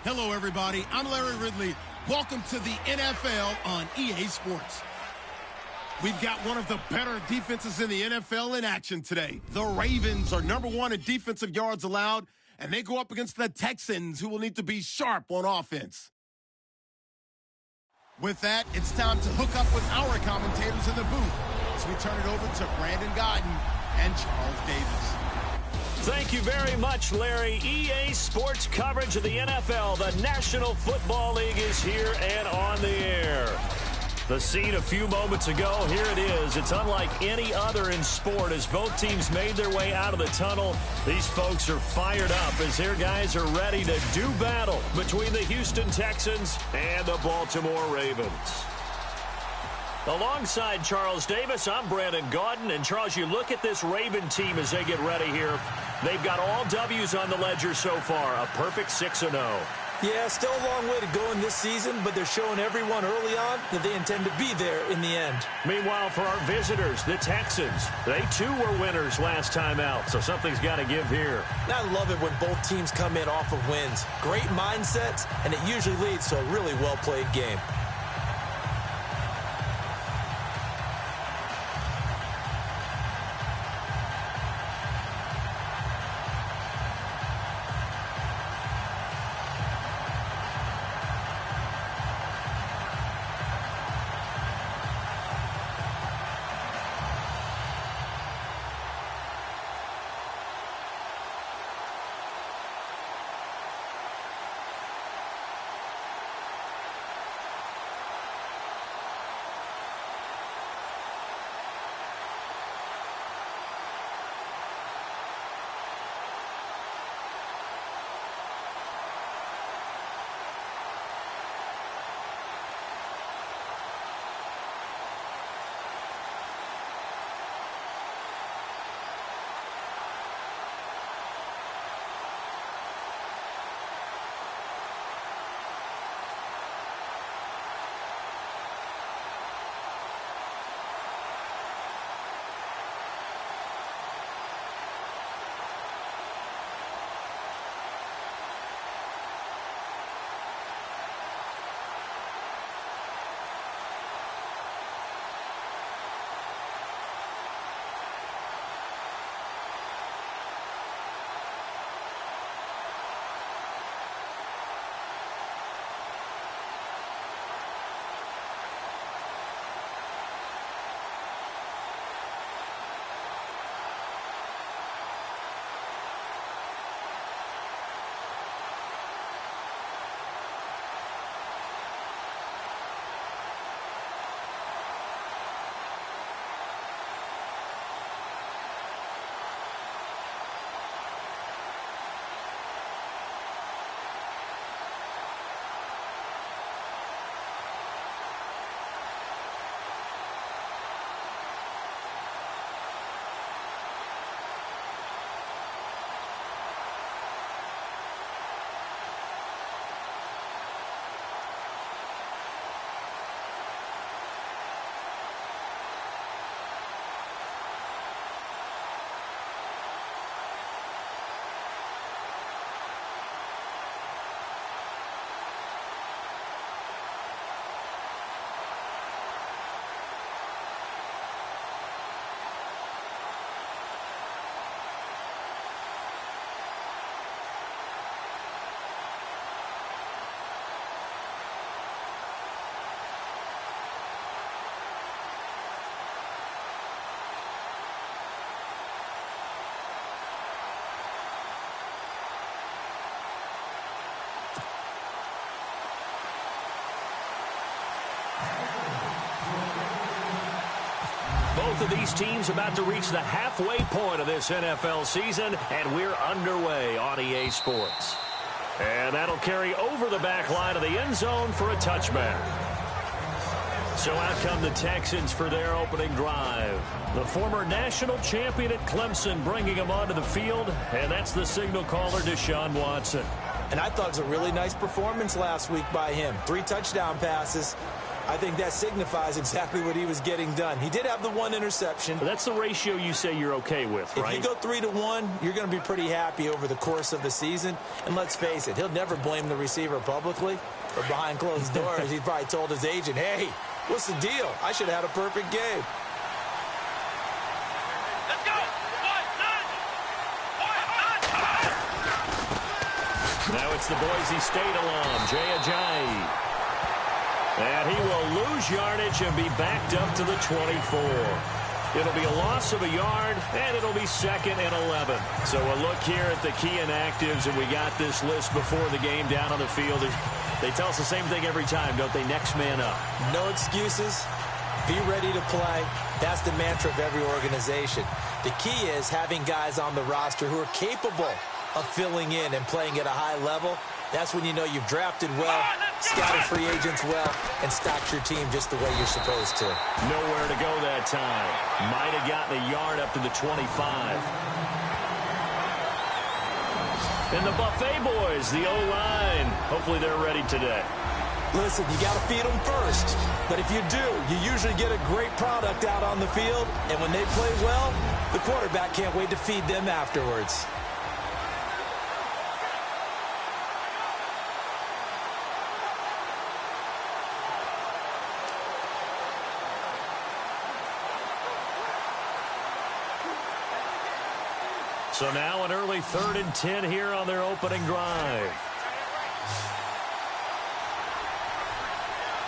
Hello, everybody. I'm Larry Ridley. Welcome to the NFL on EA Sports. We've got one of the better defenses in the NFL in action today. The Ravens are #1 in defensive yards allowed, and they go up against the Texans, who will need to be sharp on offense. With that, it's time to hook up with our commentators in the booth as we turn it over to Brandon Godden and Charles Davis. Thank you very much, Larry. EA Sports coverage of the NFL. The National Football League is here and on the air. The scene a few moments ago, here it is. It's unlike any other in sport as both teams made their way out of the tunnel. These folks are fired up as their guys are ready to do battle between the Houston Texans and the Baltimore Ravens. Alongside Charles Davis, I'm Brandon Gaudin. And, Charles, you look at this Raven team as they get ready here. They've got all W's on the ledger so far, a perfect 6-0. Yeah, still a long way to go in this season, but they're showing everyone early on that they intend to be there in the end. Meanwhile, for our visitors, the Texans, they too were winners last time out, so something's got to give here. I love it when both teams come in off of wins. Great mindsets, and it usually leads to a really well-played game. Both of these teams about to reach the halfway point of this NFL season, and we're underway on EA Sports. And that'll carry over the back line of the end zone for a touchback. So out come the Texans for their opening drive. The former national champion at Clemson bringing him onto the field, and that's the signal caller, Deshaun Watson. And I thought it was a really nice performance last week by him. 3 touchdown passes. I think that signifies exactly what he was getting done. He did have the one interception. That's the ratio you say you're okay with, right? If you go 3-to-1, you're going to be pretty happy over the course of the season. And let's face it, he'll never blame the receiver publicly. But behind closed doors, he probably told his agent, hey, what's the deal? I should have had a perfect game. Let's go! Now it's the Boise State alum, Jay Ajayi. And he will lose yardage and be backed up to the 24. It'll be a loss of a yard, and it'll be 2nd and 11. So a look here at the key inactives, and we got this list before the game down on the field. They tell us the same thing every time, don't they? Next man up. No excuses. Be ready to play. That's the mantra of every organization. The key is having guys on the roster who are capable of filling in and playing at a high level. That's when you know you've drafted well, scouted free agents well, and stocked your team just the way you're supposed to. Nowhere to go that time. Might have gotten a yard up to the 25. And the Buffet boys, the O-line. Hopefully they're ready today. Listen, you got to feed them first. But if you do, you usually get a great product out on the field. And when they play well, the quarterback can't wait to feed them afterwards. So now an early 3rd and 10 here on their opening drive.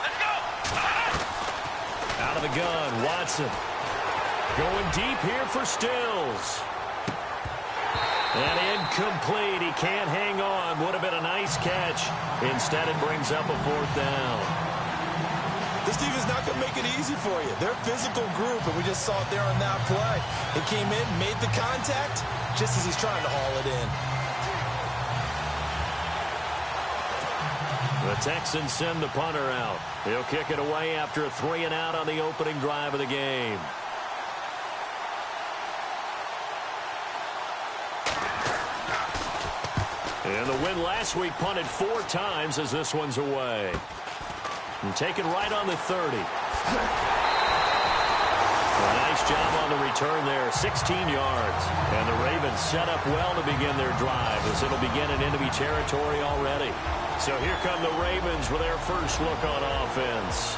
Let's go! Out of the gun, Watson. Going deep here for Stills. And incomplete. He can't hang on. Would have been a nice catch. Instead, it brings up a 4th down. This team is not going to make it easy for you. They're a physical group, and we just saw it there on that play. He came in, made the contact, just as he's trying to haul it in. The Texans send the punter out. He'll kick it away after a 3-and-out on the opening drive of the game. And the win last week punted 4 times as this one's away. And taken right on the 30. A nice job on the return there, 16 yards. And the Ravens set up well to begin their drive as it'll begin in enemy territory already. So here come the Ravens with their first look on offense.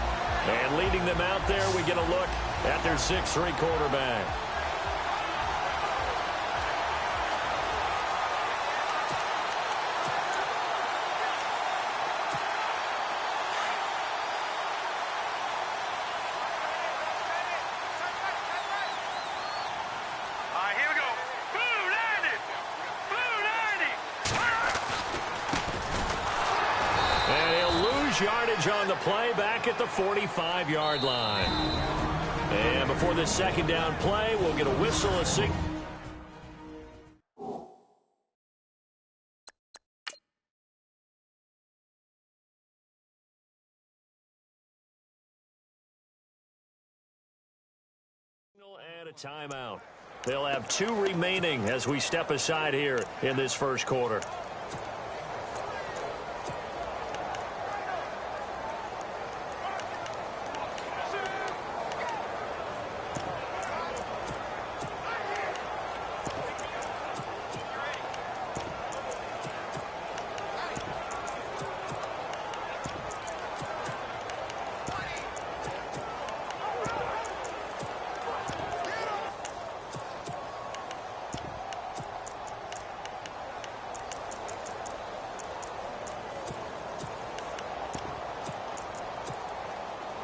And leading them out there, we get a look at their 6'3" quarterback. Yardage on the play back at the 45-yard line. And before this 2nd down play, we'll get a whistle, a signal. And a timeout. They'll have 2 remaining as we step aside here in this first quarter.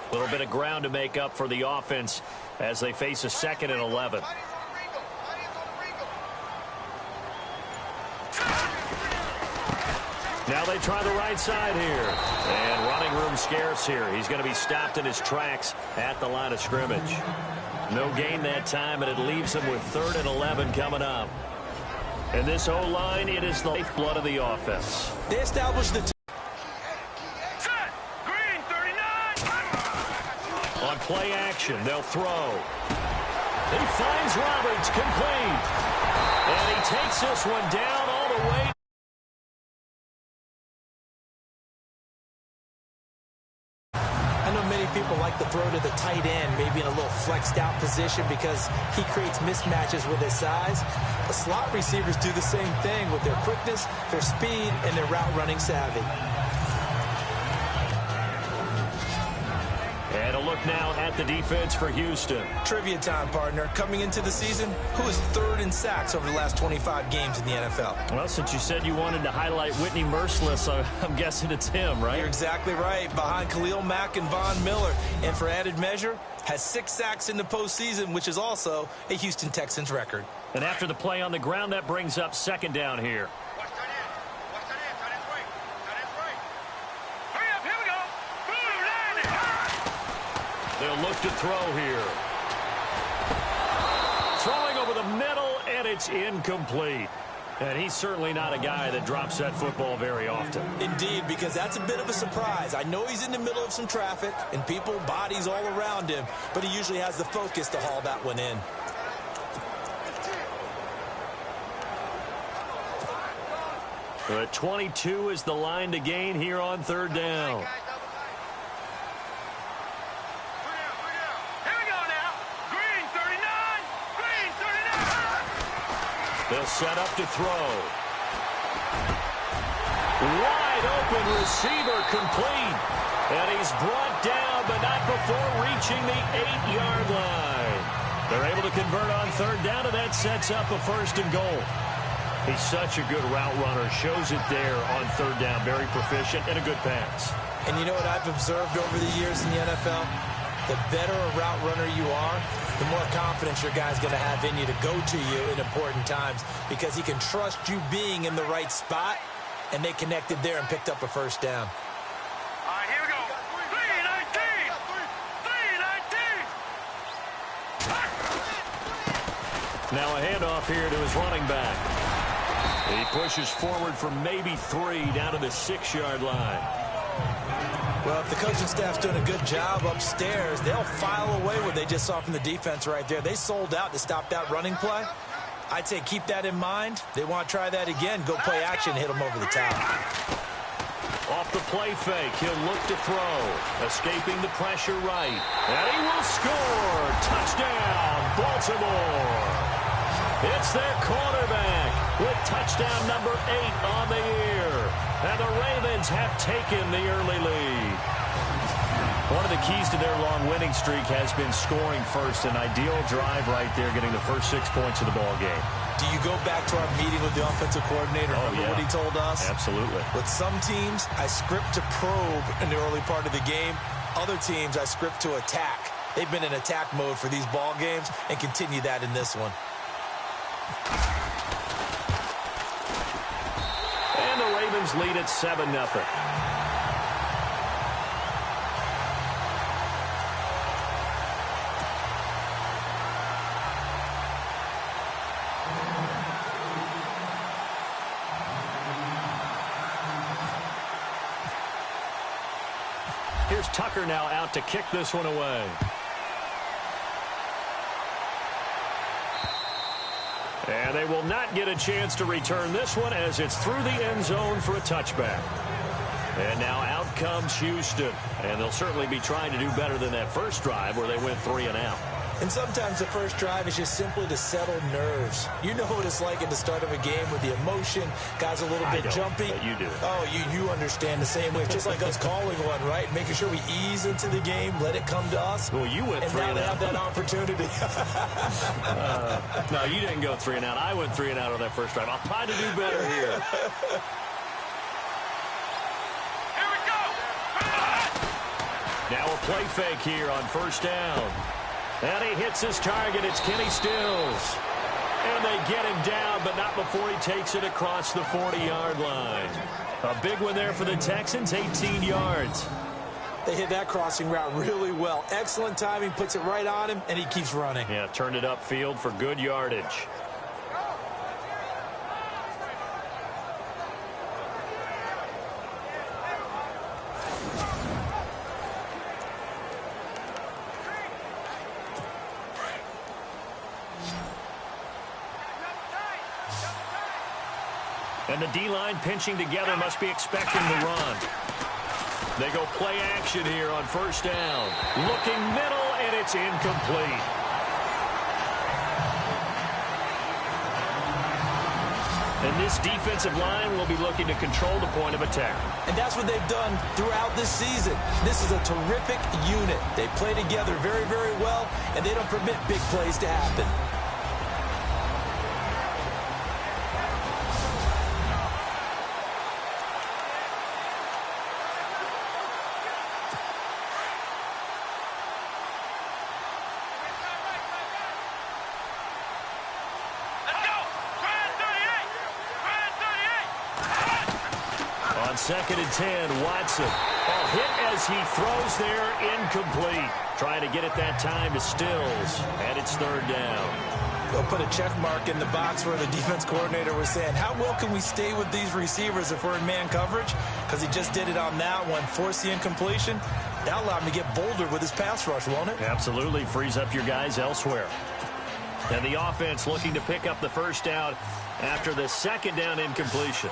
A little bit of ground to make up for the offense as they face a 2nd and 11. Now they try the right side here. And running room scarce here. He's going to be stopped in his tracks at the line of scrimmage. No gain that time, and it leaves him with 3rd and 11 coming up. And this O-line, it is the lifeblood of the offense. They established the play action. They'll throw. He finds Roberts, complete. And he takes this one down all the way. I know many many people like to throw to the tight end, maybe in a little flexed out position because he creates mismatches with his size. The slot receivers do the same thing with their quickness, their speed, and their route running savvy. And a look now at the defense for Houston. Trivia time, partner. Coming into the season, who is third in sacks over the last 25 games in the NFL? Well, since you said you wanted to highlight Whitney Merciless, I'm guessing it's him, right? You're exactly right. Behind Khalil Mack and Von Miller. And for added measure, has 6 sacks in the postseason, which is also a Houston Texans record. And after the play on the ground, that brings up second down here. They'll look to throw here. Throwing over the middle, and it's incomplete. And he's certainly not a guy that drops that football very often. Indeed, because that's a bit of a surprise. I know he's in the middle of some traffic and people, bodies all around him, but he usually has the focus to haul that one in. But 22 is the line to gain here on third down. They'll set up to throw. Wide open receiver complete. And he's brought down, but not before reaching the 8-yard line. They're able to convert on third down, and that sets up a first and goal. He's such a good route runner. Shows it there on third down. Very proficient and a good pass. And you know what I've observed over the years in the NFL? The better a route runner you are, the more confidence your guy's going to have in you to go to you in important times because he can trust you being in the right spot, and they connected there and picked up a first down. All right, here we go. 319! 319! Now a handoff here to his running back. He pushes forward for maybe 3 down to the 6-yard line. Well, if the coaching staff's doing a good job upstairs, they'll file away what they just saw from the defense right there. They sold out to stop that running play. I'd say keep that in mind. They want to try that again. Go play action, hit them over the top. Off the play fake, he'll look to throw. Escaping the pressure right. And he will score. Touchdown, Baltimore. It's their quarterback with touchdown number 8 on the year. And the Ravens have taken the early lead. One of the keys to their long winning streak has been scoring first. An ideal drive right there, getting the first 6 points of the ball game. Do you go back to our meeting with the offensive coordinator? Remember what he told us? Absolutely. With some teams, I script to probe in the early part of the game. Other teams, I script to attack. They've been in attack mode for these ball games and continue that in this one. And the Ravens lead at 7-0. Here's Tucker now out to kick this one away. And they will not get a chance to return this one as it's through the end zone for a touchback. And now out comes Houston. And they'll certainly be trying to do better than that first drive where they went 3 and out. And sometimes the first drive is just simply to settle nerves. You know what it's like at the start of a game with the emotion. Guys a little bit jumpy. But you do. Oh, you understand the same way. It's just like us calling one, right? Making sure we ease into the game, let it come to us. Well, you went 3 and out. And now they have that opportunity. No, you didn't go 3 and out. I went 3 and out on that first drive. I'll try to do better here. Here we go! Now a play fake here on first down. And he hits his target. It's Kenny Stills. And they get him down, but not before he takes it across the 40-yard line. A big one there for the Texans, 18 yards. They hit that crossing route really well. Excellent timing, puts it right on him, and he keeps running. Yeah, turned it upfield for good yardage. And the D-line pinching together, must be expecting the run. They go play action here on first down. Looking middle, and it's incomplete. And this defensive line will be looking to control the point of attack. And that's what they've done throughout this season. This is a terrific unit. They play together very, very well, and they don't permit big plays to happen. Second and 10, Watson. Hit as he throws there, incomplete. Trying to get it that time to Stills, and it's third down. They'll put a check mark in the box where the defense coordinator was saying, how well can we stay with these receivers if we're in man coverage? Because he just did it on that one, forced the incompletion. That'll allow him to get bolder with his pass rush, won't it? Absolutely, frees up your guys elsewhere. And the offense looking to pick up the first down after the second down incompletion.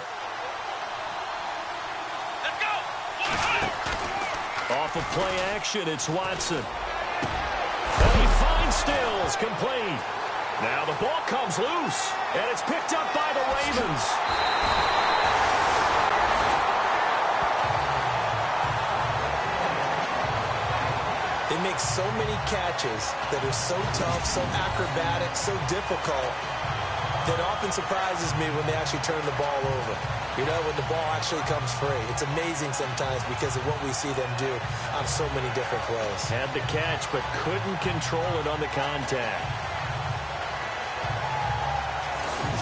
Off of play action, it's Watson. And he finds Stills, complete. Now the ball comes loose, and it's picked up by the Ravens. They make so many catches that are so tough, so acrobatic, so difficult, that often surprises me when they actually turn the ball over. You know, when the ball actually comes free. It's amazing sometimes because of what we see them do on so many different plays. Had the catch, but couldn't control it on the contact.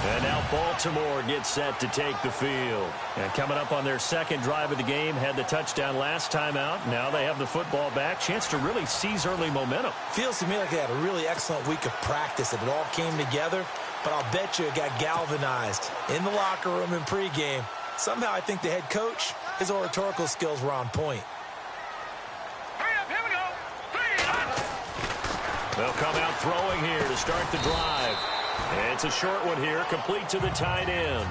And now Baltimore gets set to take the field. And coming up on their second drive of the game, had the touchdown last time out. Now they have the football back. Chance to really seize early momentum. Feels to me like they had a really excellent week of practice, and it all came together. But I'll bet you it got galvanized in the locker room in pregame. Somehow I think the head coach, his oratorical skills were on point. Hurry up, here we go. They'll come out throwing here to start the drive. It's a short one here, complete to the tight end.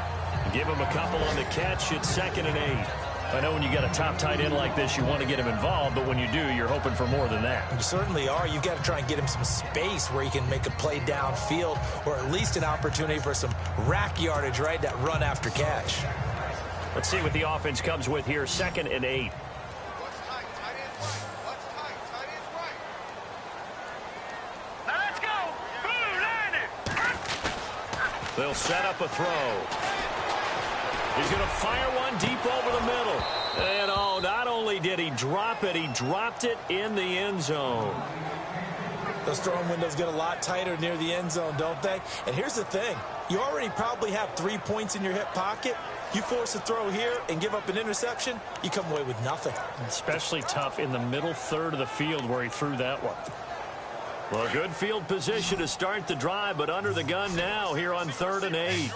Give him a couple on the catch. It's 2nd and 8. I know when you got a top tight end like this, you want to get him involved, but when you do, you're hoping for more than that. You certainly are. You've got to try and get him some space where he can make a play downfield, or at least an opportunity for some rack yardage, right? That run after catch. Let's see what the offense comes with here. 2nd and 8. Now let's go. Boom, line it. They'll set up a throw. He's going to fire one deep over the middle. And, not only did he drop it, he dropped it in the end zone. Those throwing windows get a lot tighter near the end zone, don't they? And here's the thing. You already probably have 3 points in your hip pocket. You force a throw here and give up an interception, you come away with nothing. Especially tough in the middle third of the field where he threw that one. Well, good field position to start the drive, but under the gun now here on 3rd and 8.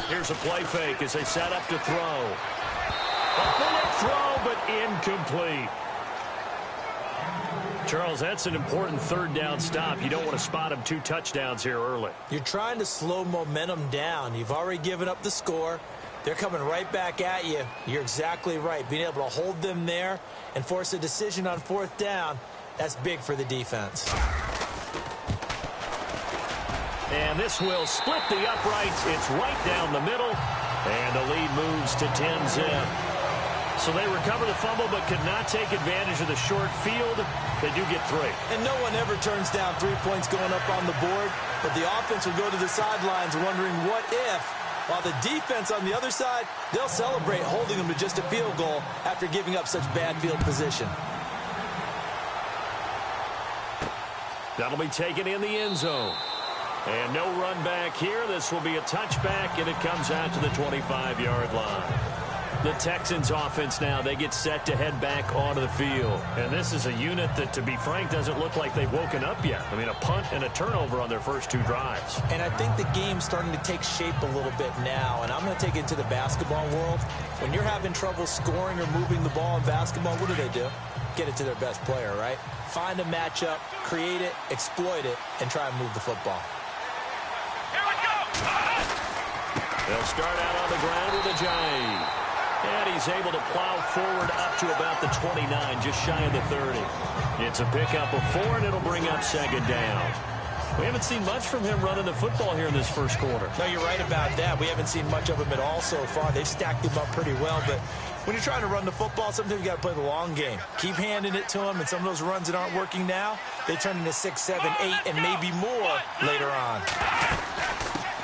Here's a play fake as they set up to throw. A bullet throw, but incomplete. Charles, that's an important 3rd down stop. You don't want to spot him 2 touchdowns here early. You're trying to slow momentum down. You've already given up the score. They're coming right back at you. You're exactly right. Being able to hold them there and force a decision on 4th down, that's big for the defense. And this will split the uprights. It's right down the middle. And the lead moves to 10-zip. So they recover the fumble but could not take advantage of the short field. They do get 3. And no one ever turns down 3 points going up on the board. But the offense will go to the sidelines wondering what if. While the defense on the other side, they'll celebrate holding them to just a field goal after giving up such bad field position. That'll be taken in the end zone. And no run back here. This will be a touchback, and it comes out to the 25-yard line. The Texans offense now, they get set to head back onto the field. And this is a unit that, to be frank, doesn't look like they've woken up yet. I mean, a punt and a turnover on their first 2 drives. And I think the game's starting to take shape a little bit now. And I'm going to take it to the basketball world. When you're having trouble scoring or moving the ball in basketball, what do? Get it to their best player, right? Find a matchup, create it, exploit it, and try and move the football. They'll start out on the ground with a Jay. And he's able to plow forward up to about the 29, just shy of the 30. It's a pickup of 4, and it'll bring up second down. We haven't seen much from him running the football here in this first quarter. No, you're right about that. We haven't seen much of him at all so far. They've stacked him up pretty well, but when you're trying to run the football, sometimes you got to play the long game. Keep handing it to him, and some of those runs that aren't working now, they turn into 6, 7, 8, and maybe more later on.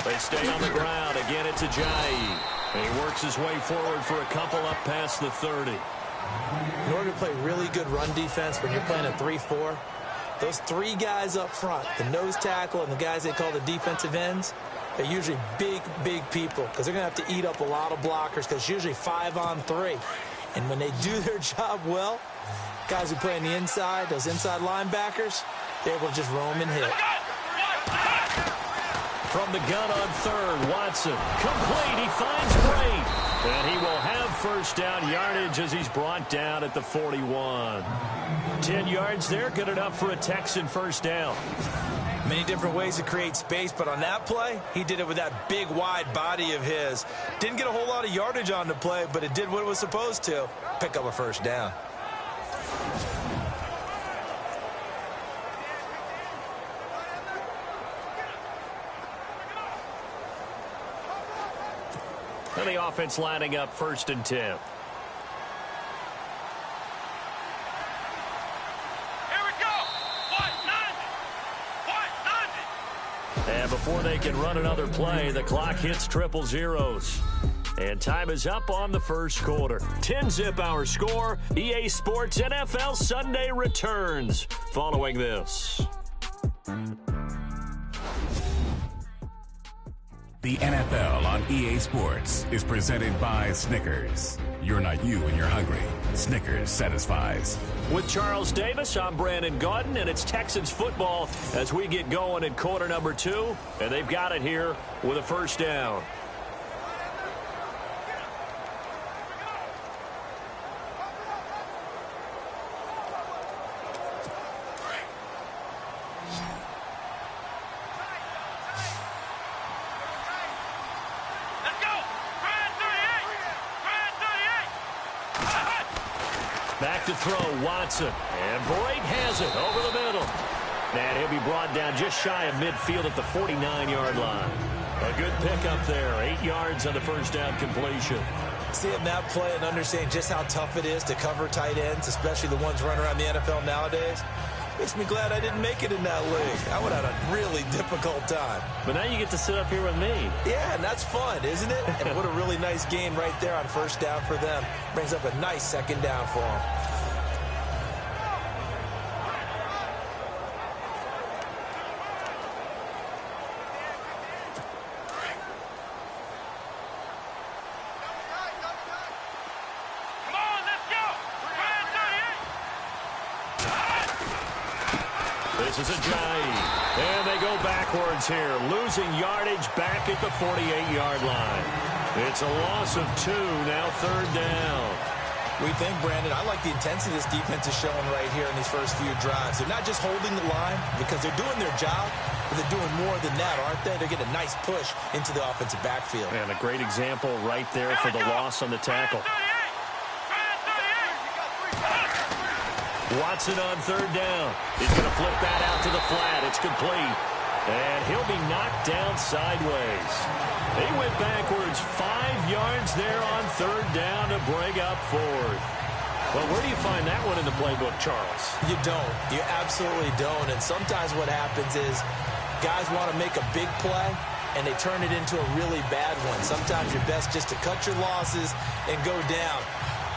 They stay on the ground. Again, it's Ajayi. And he works his way forward for a couple up past the 30. In order to play really good run defense when you're playing a 3-4, those 3 guys up front, the nose tackle and the guys they call the defensive ends, they're usually big, big people because they're going to have to eat up a lot of blockers because it's usually 5 on 3. And when they do their job well, guys who play on the inside, those inside linebackers, they're able to just roam and hit. From the gun on third, Watson. Complete. He finds Gray. And he will have first down yardage as he's brought down at the 41. 10 yards there. Good enough for a Texan first down. Many different ways to create space, but on that play, he did it with that big, wide body of his. Didn't get a whole lot of yardage on the play, but it did what it was supposed to. Pick up a first down. And the offense lining up 1st and 10. Here we go. 190. And before they can run another play, the clock hits triple zeros. And time is up on the first quarter. 10-zip our score. EA Sports NFL Sunday returns following this. The NFL on EA Sports is presented by Snickers. You're not you when you're hungry. Snickers satisfies. With Charles Davis, I'm Brandon Gaudin, and it's Texans football as we get going in quarter number 2. And they've got it here with a first down. Back to throw, Watson. And Brake has it over the middle. And he'll be brought down just shy of midfield at the 49-yard line. A good pickup there. 8 yards on the first down completion. Seeing that play and understanding just how tough it is to cover tight ends, especially the ones running around the NFL nowadays, makes me glad I didn't make it in that league. I would have had a really difficult time. But now you get to sit up here with me. Yeah, and that's fun, isn't it? And what a really nice gain right there on first down for them. Brings up a nice second down for them. This is Ajayi. And they go backwards here, losing yardage back at the 48-yard line. It's a loss of 2, now third down. We think, Brandon, I like the intensity this defense is showing right here in these first few drives. They're not just holding the line because they're doing their job, but they're doing more than that, aren't they? They're getting a nice push into the offensive backfield. And a great example right there for the loss on the tackle. Watson on third down. He's going to flip that out to the flat. It's complete. And he'll be knocked down sideways. They went backwards 5 yards there on third down to bring up fourth. Well, where do you find that one in the playbook, Charles? You don't. You absolutely don't. And sometimes what happens is guys want to make a big play, and they turn it into a really bad one. Sometimes you're best just to cut your losses and go down.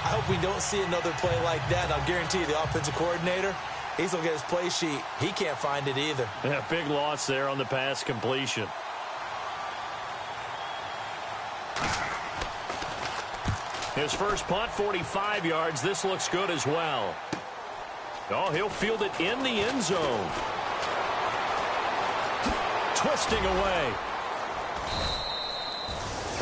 I hope we don't see another play like that. I'll guarantee you the offensive coordinator, he's going to get his play sheet. He can't find it either. Yeah, big loss there on the pass completion. His first punt, 45 yards. This looks good as well. Oh, he'll field it in the end zone. Twisting away.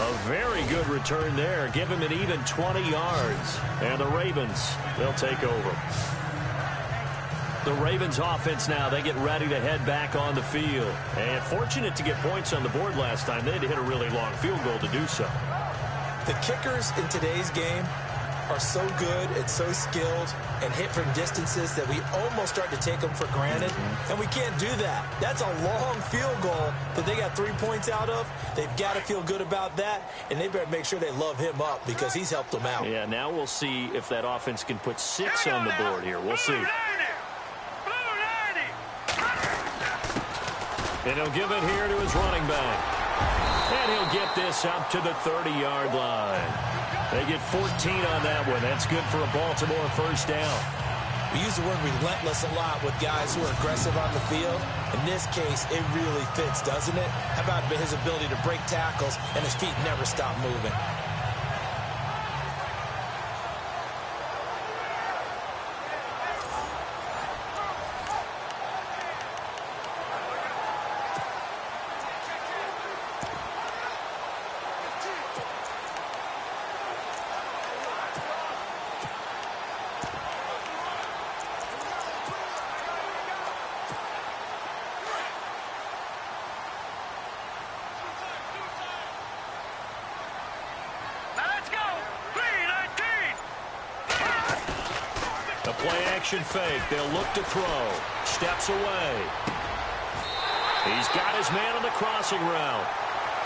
A very good return there. Give him an even 20 yards. And the Ravens, they'll take over. The Ravens offense now, they get ready to head back on the field. And fortunate to get points on the board last time. They had to hit a really long field goal to do so. The kickers in today's game are so good and so skilled and hit from distances that we almost start to take them for granted, and we can't do that. That's a long field goal that they got 3 points out of. They've got to feel good about that, and they better make sure they love him up because he's helped them out. Yeah, now we'll see if that offense can put 6 on the board here. We'll see. And he'll give it here to his running back. And he'll get this up to the 30-yard line. They get 14 on that one. That's good for a Baltimore first down. We use the word relentless a lot with guys who are aggressive on the field. In this case, it really fits, doesn't it? How about his ability to break tackles and his feet never stop moving? Play-action fake. They'll look to throw. Steps away. He's got his man on the crossing route.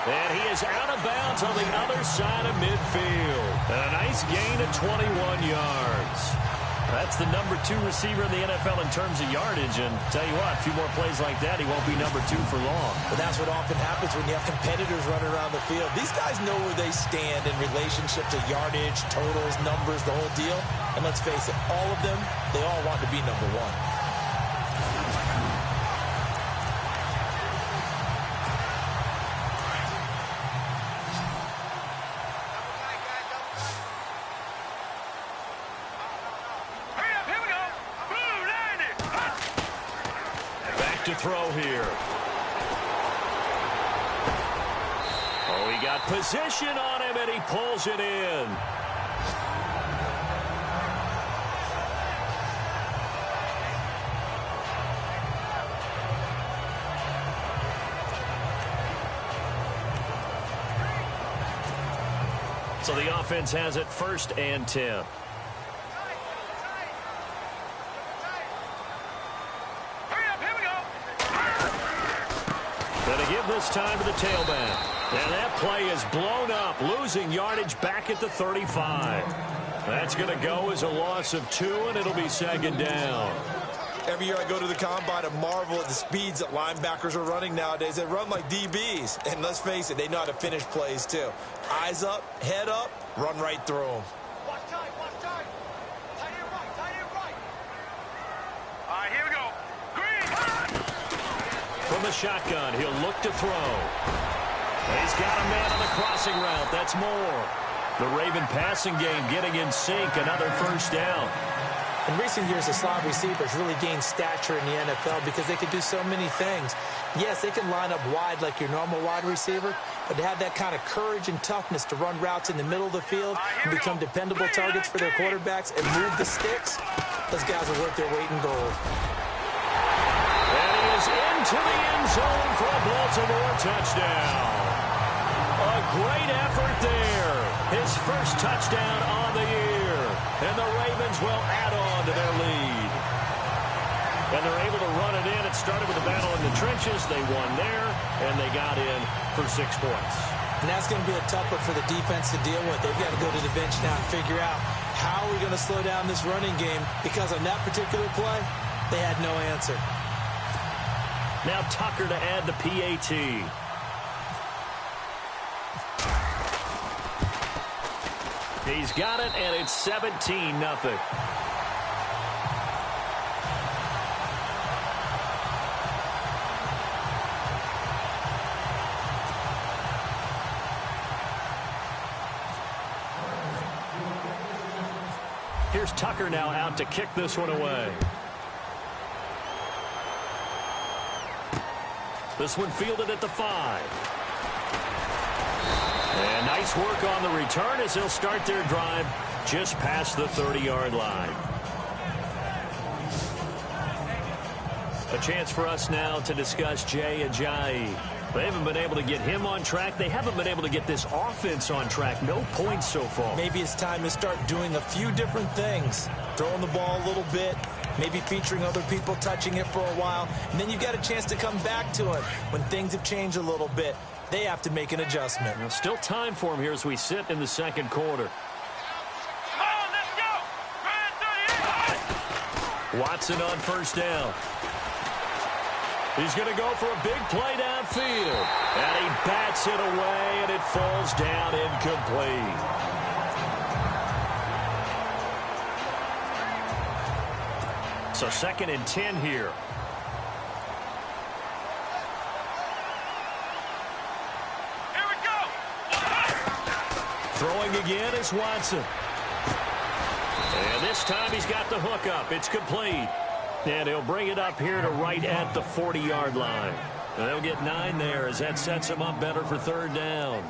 And he is out of bounds on the other side of midfield. And a nice gain of 21 yards. That's the number 2 receiver in the NFL in terms of yardage. And tell you what, a few more plays like that, he won't be number 2 for long. But that's what often happens when you have competitors running around the field. These guys know where they stand in relationship to yardage, totals, numbers, the whole deal. And let's face it, all of them, they all want to be number 1. To throw here. Oh, he got position on him, and he pulls it in. So the offense has it 1st and 10. Give this time to the tailback. And that play is blown up, losing yardage back at the 35. That's going to go as a loss of 2, and it'll be 2nd down. Every year I go to the combine and marvel at the speeds that linebackers are running nowadays. They run like DBs. And let's face it, they know how to finish plays too. Eyes up, head up, run right through them. Watch time, watch time. Tight end right, tight end right. All right, here we go. From the shotgun, he'll look to throw. He's got a man on the crossing route. That's more. The Raven passing game getting in sync. Another first down. In recent years, the slot receivers really gained stature in the NFL because they can do so many things. Yes, they can line up wide like your normal wide receiver, but to have that kind of courage and toughness to run routes in the middle of the field and become dependable targets for their quarterbacks and move the sticks, those guys are worth their weight in gold. Into the end zone for a Baltimore touchdown. A great effort there. His first touchdown on the year. And the Ravens will add on to their lead. And they're able to run it in. It started with a battle in the trenches. They won there, and they got in for 6 points. And that's going to be a tough one for the defense to deal with. They've got to go to the bench now and figure out how are we going to slow down this running game, because on that particular play, they had no answer. Now Tucker to add the PAT. He's got it, and it's 17-0. Here's Tucker now out to kick this one away. This one fielded at the 5. And nice work on the return as they'll start their drive just past the 30-yard line. A chance for us now to discuss Jay Ajayi. They haven't been able to get him on track. They haven't been able to get this offense on track. No points so far. Maybe it's time to start doing a few different things. Throwing the ball a little bit, maybe featuring other people touching it for a while, and then you've got a chance to come back to it when things have changed a little bit. They have to make an adjustment. Well, still time for him here as we sit in the second quarter. Come on, let's go! Watson on first down. He's going to go for a big play downfield. And he bats it away, and it falls down incomplete. So 2nd and 10 here. Here we go! Throwing again is Watson. And this time he's got the hook up. It's complete. And he'll bring it up here to right at the 40-yard line. And they'll get 9 there as that sets him up better for 3rd down.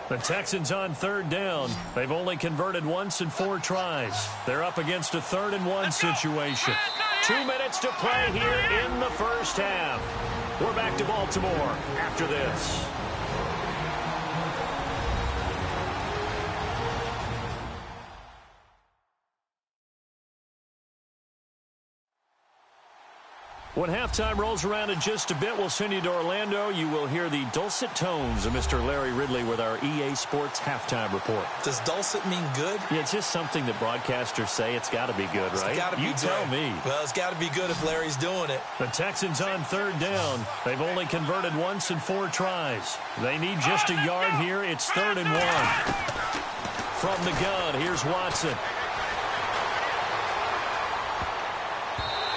The Texans on 3rd down. They've only converted once in 4 tries. They're up against a 3rd and 1 situation. 2 minutes to play here in the first half. We're back to Baltimore after this. When halftime rolls around in just a bit, we'll send you to Orlando. You will hear the dulcet tones of Mr. Larry Ridley with our EA Sports halftime report. Does dulcet mean good? Yeah, it's just something that broadcasters say. It's got to be good, right? It's got to be you good. Tell me. Well, it's got to be good if Larry's doing it. The Texans on 3rd down. They've only converted once in 4 tries. They need just a yard here. It's 3rd and 1. From the gun, here's Watson.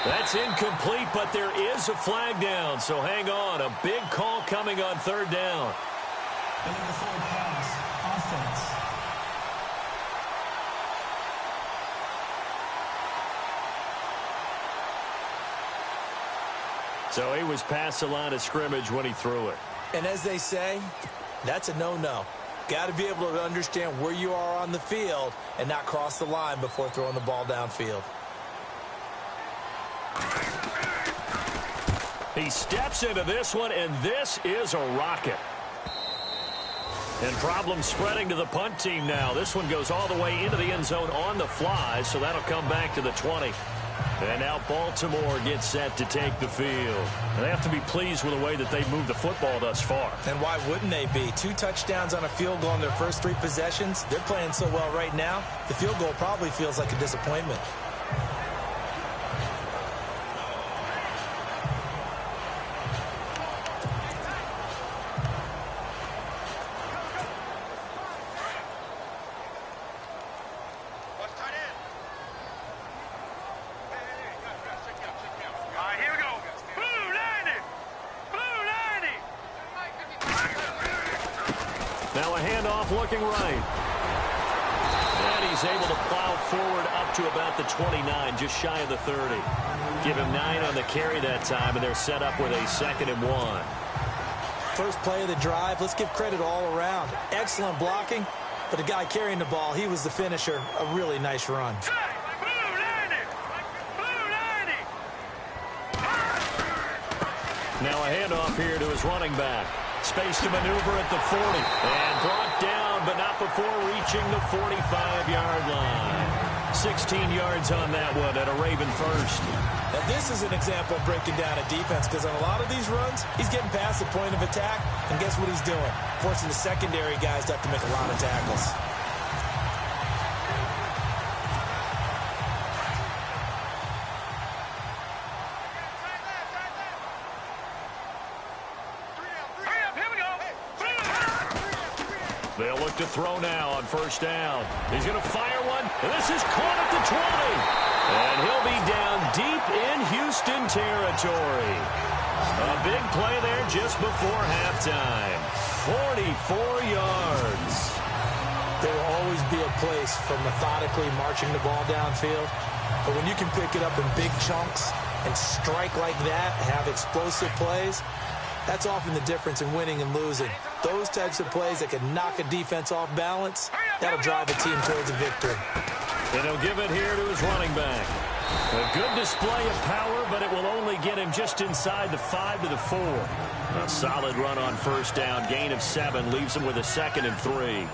That's incomplete, but there is a flag down, so hang on. A big call coming on 3rd down. Pass, offense. So he was past the line of scrimmage when he threw it. And as they say, that's a no-no. Got to be able to understand where you are on the field and not cross the line before throwing the ball downfield. He steps into this one, and this is a rocket. And problems spreading to the punt team now. This one goes all the way into the end zone on the fly, so that'll come back to the 20. And now Baltimore gets set to take the field. They have to be pleased with the way that they've moved the football thus far. And why wouldn't they be? 2 touchdowns on a field goal in their first 3 possessions. They're playing so well right now, the field goal probably feels like a disappointment. Looking right. And he's able to plow forward up to about the 29, just shy of the 30. Give him 9 on the carry that time, and they're set up with a 2nd and 1. First play of the drive, let's give credit all around. Excellent blocking, but the guy carrying the ball, he was the finisher. A really nice run. Now a handoff here to his running back. Space to maneuver at the 40. And brought down, but not before reaching the 45-yard line. 16 yards on that one and a Raven first. Now this is an example of breaking down a defense, because on a lot of these runs, he's getting past the point of attack, and guess what he's doing? Forcing the secondary guys to have to make a lot of tackles. They'll look to throw now on first down. He's going to fire one, and this is caught at the 20. And he'll be down deep in Houston territory. A big play there just before halftime. 44 yards. There will always be a place for methodically marching the ball downfield. But when you can pick it up in big chunks and strike like that, have explosive plays, that's often the difference in winning and losing. Those types of plays that can knock a defense off balance, That'll drive a team towards a victory. And he'll give it here to his running back. A good display of power, but it will only get him just inside the 5 to the 4. A solid run on first down. Gain of 7 leaves him with a 2nd and 3.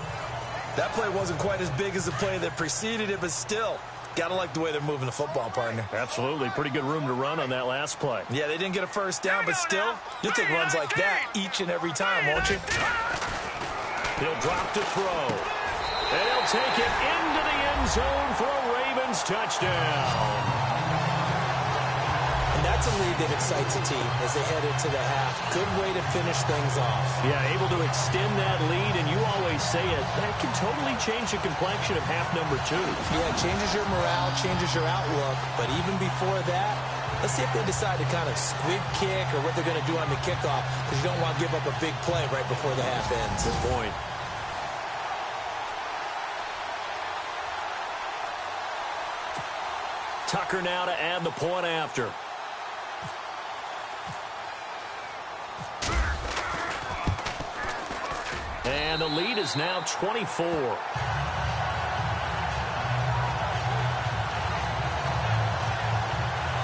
That play wasn't quite as big as the play that preceded it, but still, gotta like the way they're moving the football, partner. Absolutely. Pretty good room to run on that last play. Yeah, they didn't get a first down, but still, you'll take runs like that each and every time, won't you? He'll drop to throw. And he'll take it into the end zone for a Ravens touchdown. And that's a lead that excites a team as they head into the half. Good way to finish things off. Yeah, able to extend that lead, and you always say it, that can totally change the complexion of half number 2. Yeah, it changes your morale, changes your outlook, but even before that, let's see if they decide to kind of squib kick or what they're going to do on the kickoff, because you don't want to give up a big play right before the half ends. Good point. Tucker now to add the point after. And the lead is now 24.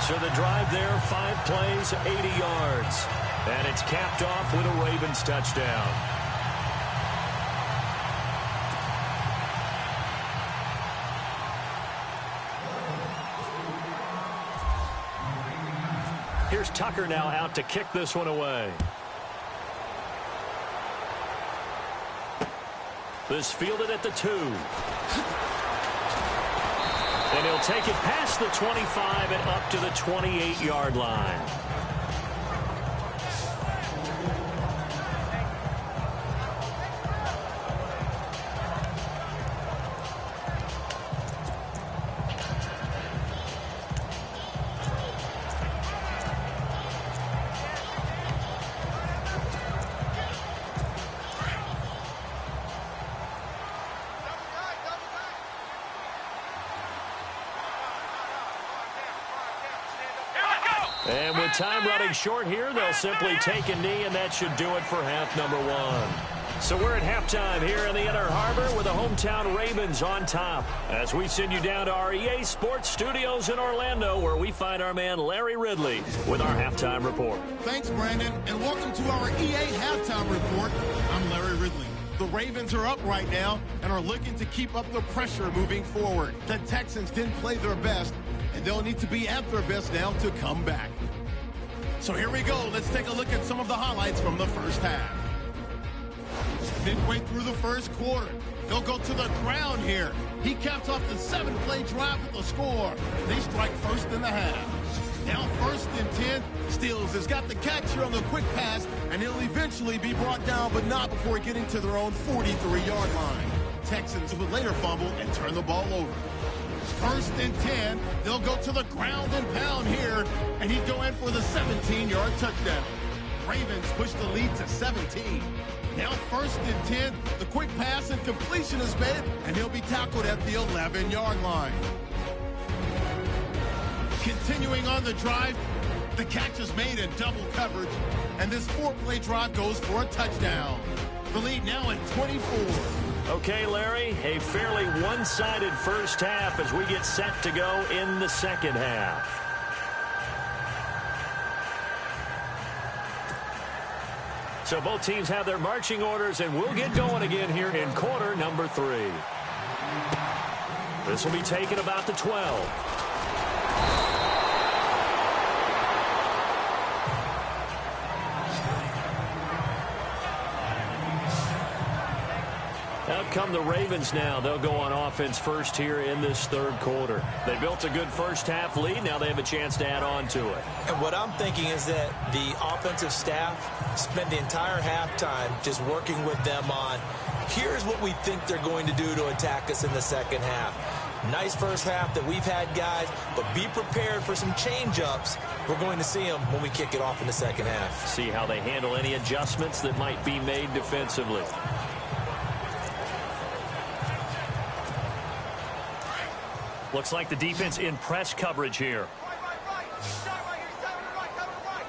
So the drive there, 5 plays, 80 yards. And it's capped off with a Ravens touchdown. Here's Tucker now out to kick this one away. This fielded at the 2. And he'll take it past the 25 and up to the 28-yard line. And with time running short here, they'll simply take a knee, and that should do it for half number 1. So we're at halftime here in the Inner Harbor with the hometown Ravens on top, as we send you down to our EA Sports Studios in Orlando, where we find our man Larry Ridley with our halftime report. Thanks, Brandon, and welcome to our EA Halftime Report. I'm Larry Ridley. The Ravens are up right now and are looking to keep up the pressure moving forward. The Texans didn't play their best, and they'll need to be at their best now to come back. So here we go. Let's take a look at some of the highlights from the first half. Midway through the first quarter, they'll go to the ground here. He caps off the 7-play drive with the score. They strike first in the half. Now 1st and 10. Steele has got the catch here on the quick pass, and he'll eventually be brought down, but not before getting to their own 43-yard line. Texans would later fumble and turn the ball over. 1st and 10. They'll go to the ground and pound here, and he'd go in for the 17-yard touchdown. Ravens push the lead to 17. Now 1st and 10. The quick pass and completion is made, and he'll be tackled at the 11-yard line. Continuing on the drive, the catch is made in double coverage, and this 4-play drive goes for a touchdown. The lead now at 24. Okay, Larry, a fairly one-sided first half as we get set to go in the second half. So both teams have their marching orders, and we'll get going again here in quarter number 3. This will be taken about the 12. Out come the Ravens now. They'll go on offense first here in this third quarter. They built a good first half lead. Now they have a chance to add on to it. And what I'm thinking is that the offensive staff spent the entire halftime just working with them on, here's what we think they're going to do to attack us in the second half. Nice first half that we've had, guys, but be prepared for some change-ups. We're going to see them when we kick it off in the second half. See how they handle any adjustments that might be made defensively. Looks like the defense in press coverage here. Right. Start right here. Start right. Cover right.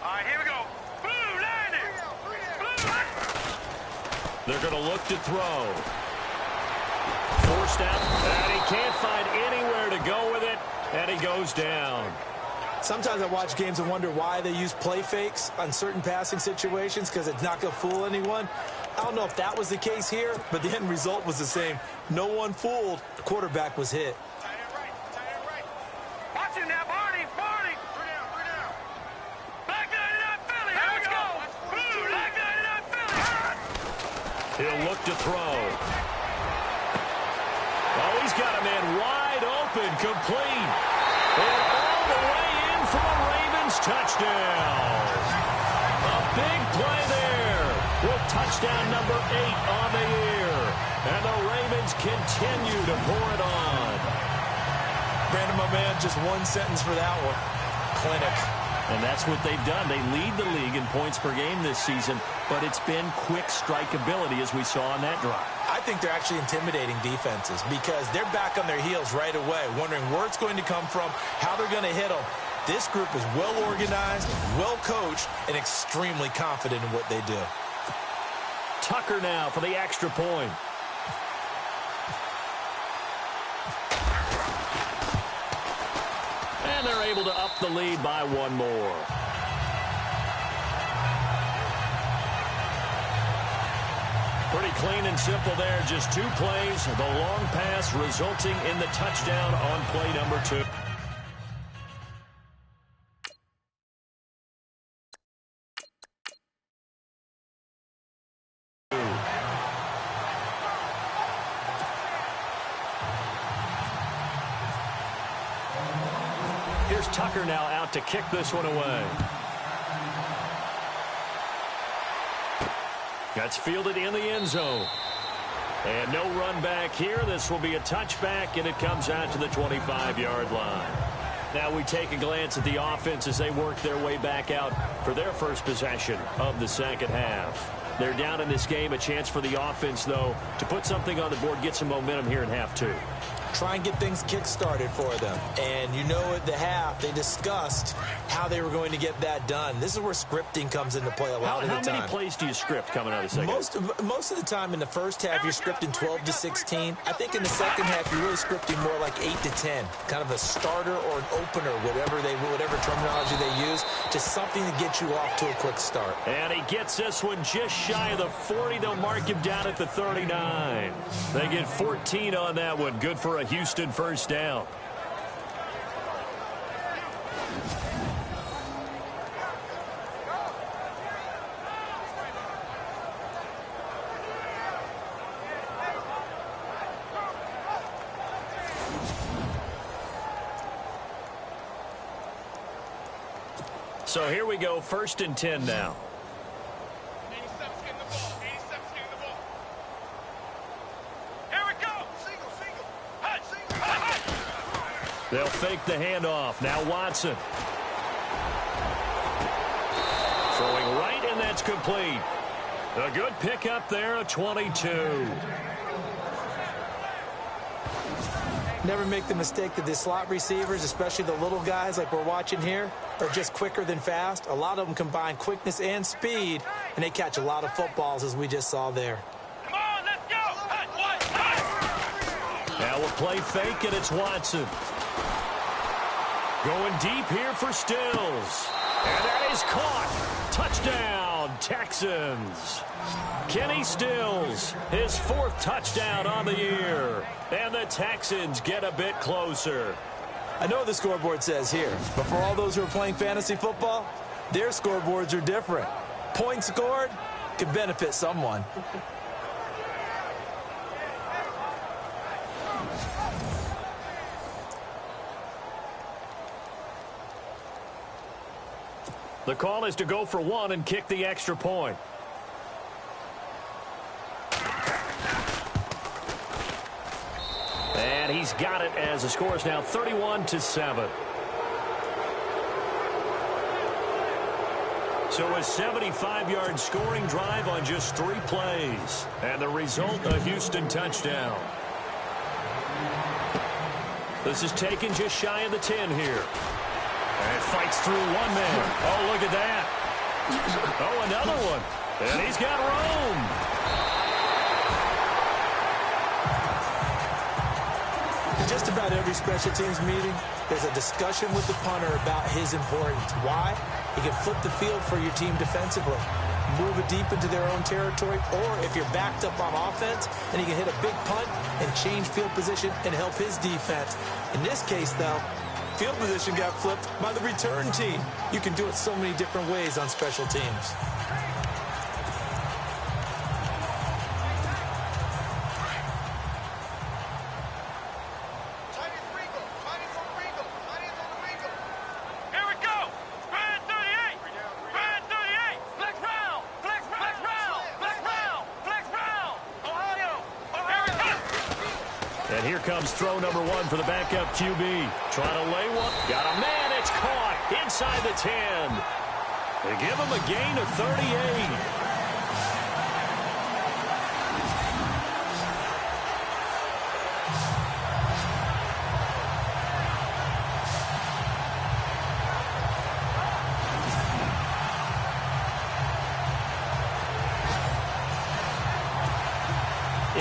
All right, here we go. Blue, landing. Blue. They're going to look to throw. forced out, and he can't find anywhere to go with it, and he goes down. Sometimes I watch games and wonder why they use play fakes on certain passing situations because it's not going to fool anyone. I don't know if that was the case here, but the end result was the same. No one fooled. The quarterback was hit. Tight end right. Tight end right. Watch it now, Barney. Barney. Three down. Three down. Black 99 Philly. Here we go. Black 99 Philly. He'll look to throw. Oh, he's got a man wide open, complete. And all the way in for a Ravens touchdown. A big play there with touchdown number 8 on the year. And the Ravens continue to pour it on. Brandon, my man, just one sentence for that one. Clinic. And that's what they've done. They lead the league in points per game this season, but it's been quick strikeability as we saw on that drive. I think they're actually intimidating defenses because they're back on their heels right away, wondering where it's going to come from, how they're going to hit them. This group is well organized, well coached, and extremely confident in what they do. Tucker now for the extra point. And they're able to up the lead by one more. Pretty clean and simple there. Just 2 plays. The long pass resulting in the touchdown on play number 2. Here's Tucker now out to kick this one away. That's fielded in the end zone. And no run back here. This will be a touchback, and it comes out to the 25-yard line. Now we take a glance at the offense as they work their way back out for their first possession of the second half. They're down in this game. A chance for the offense, though, to put something on the board, get some momentum here in half 2. Try and get things kick-started for them. And you know at the half, they discussed how they were going to get that done. This is where scripting comes into play a lot of the time. How many plays do you script coming out of the second half? Most of the time in the first half, you're scripting 12 to 16. I think in the second half, you're really scripting more like 8 to 10. Kind of a starter or an opener, whatever terminology they use. Just something to get you off to a quick start. And he gets this one just shy of the 40. They'll mark him down at the 39. They get 14 on that one. Good for a Houston first down. So here we go, 1st and 10 now. They'll fake the handoff. Now Watson. Throwing right, and that's complete. A good pickup there, a 22. Never make the mistake that the slot receivers, especially the little guys like we're watching here, are just quicker than fast. A lot of them combine quickness and speed, and they catch a lot of footballs, as we just saw there. Come on, let's go. Now we'll play fake, and it's Watson. Going deep here for Stills. And that is caught. Touchdown, Texans. Kenny Stills, his 4th touchdown on the year. And the Texans get a bit closer. I know what the scoreboard says here, but for all those who are playing fantasy football, their scoreboards are different. Points scored could benefit someone. The call is to go for 1 and kick the extra point. And he's got it as the score is now 31-7. So a 75-yard scoring drive on just 3 plays. And the result, a Houston touchdown. This is taken just shy of the 10 here. And it fights through one man. Oh, look at that. Oh, another one. And he's got room. just about every special teams meeting, there's a discussion with the punter about his importance. Why? He can flip the field for your team defensively, move it deep into their own territory, or if you're backed up on offense, then he can hit a big punt and change field position and help his defense. In this case, though, field position got flipped by the return team. You can do it so many different ways on special teams. And here comes throw number 1 for the backup QB. Trying to lay one. Got a man. It's caught inside the 10. They give him a gain of 38.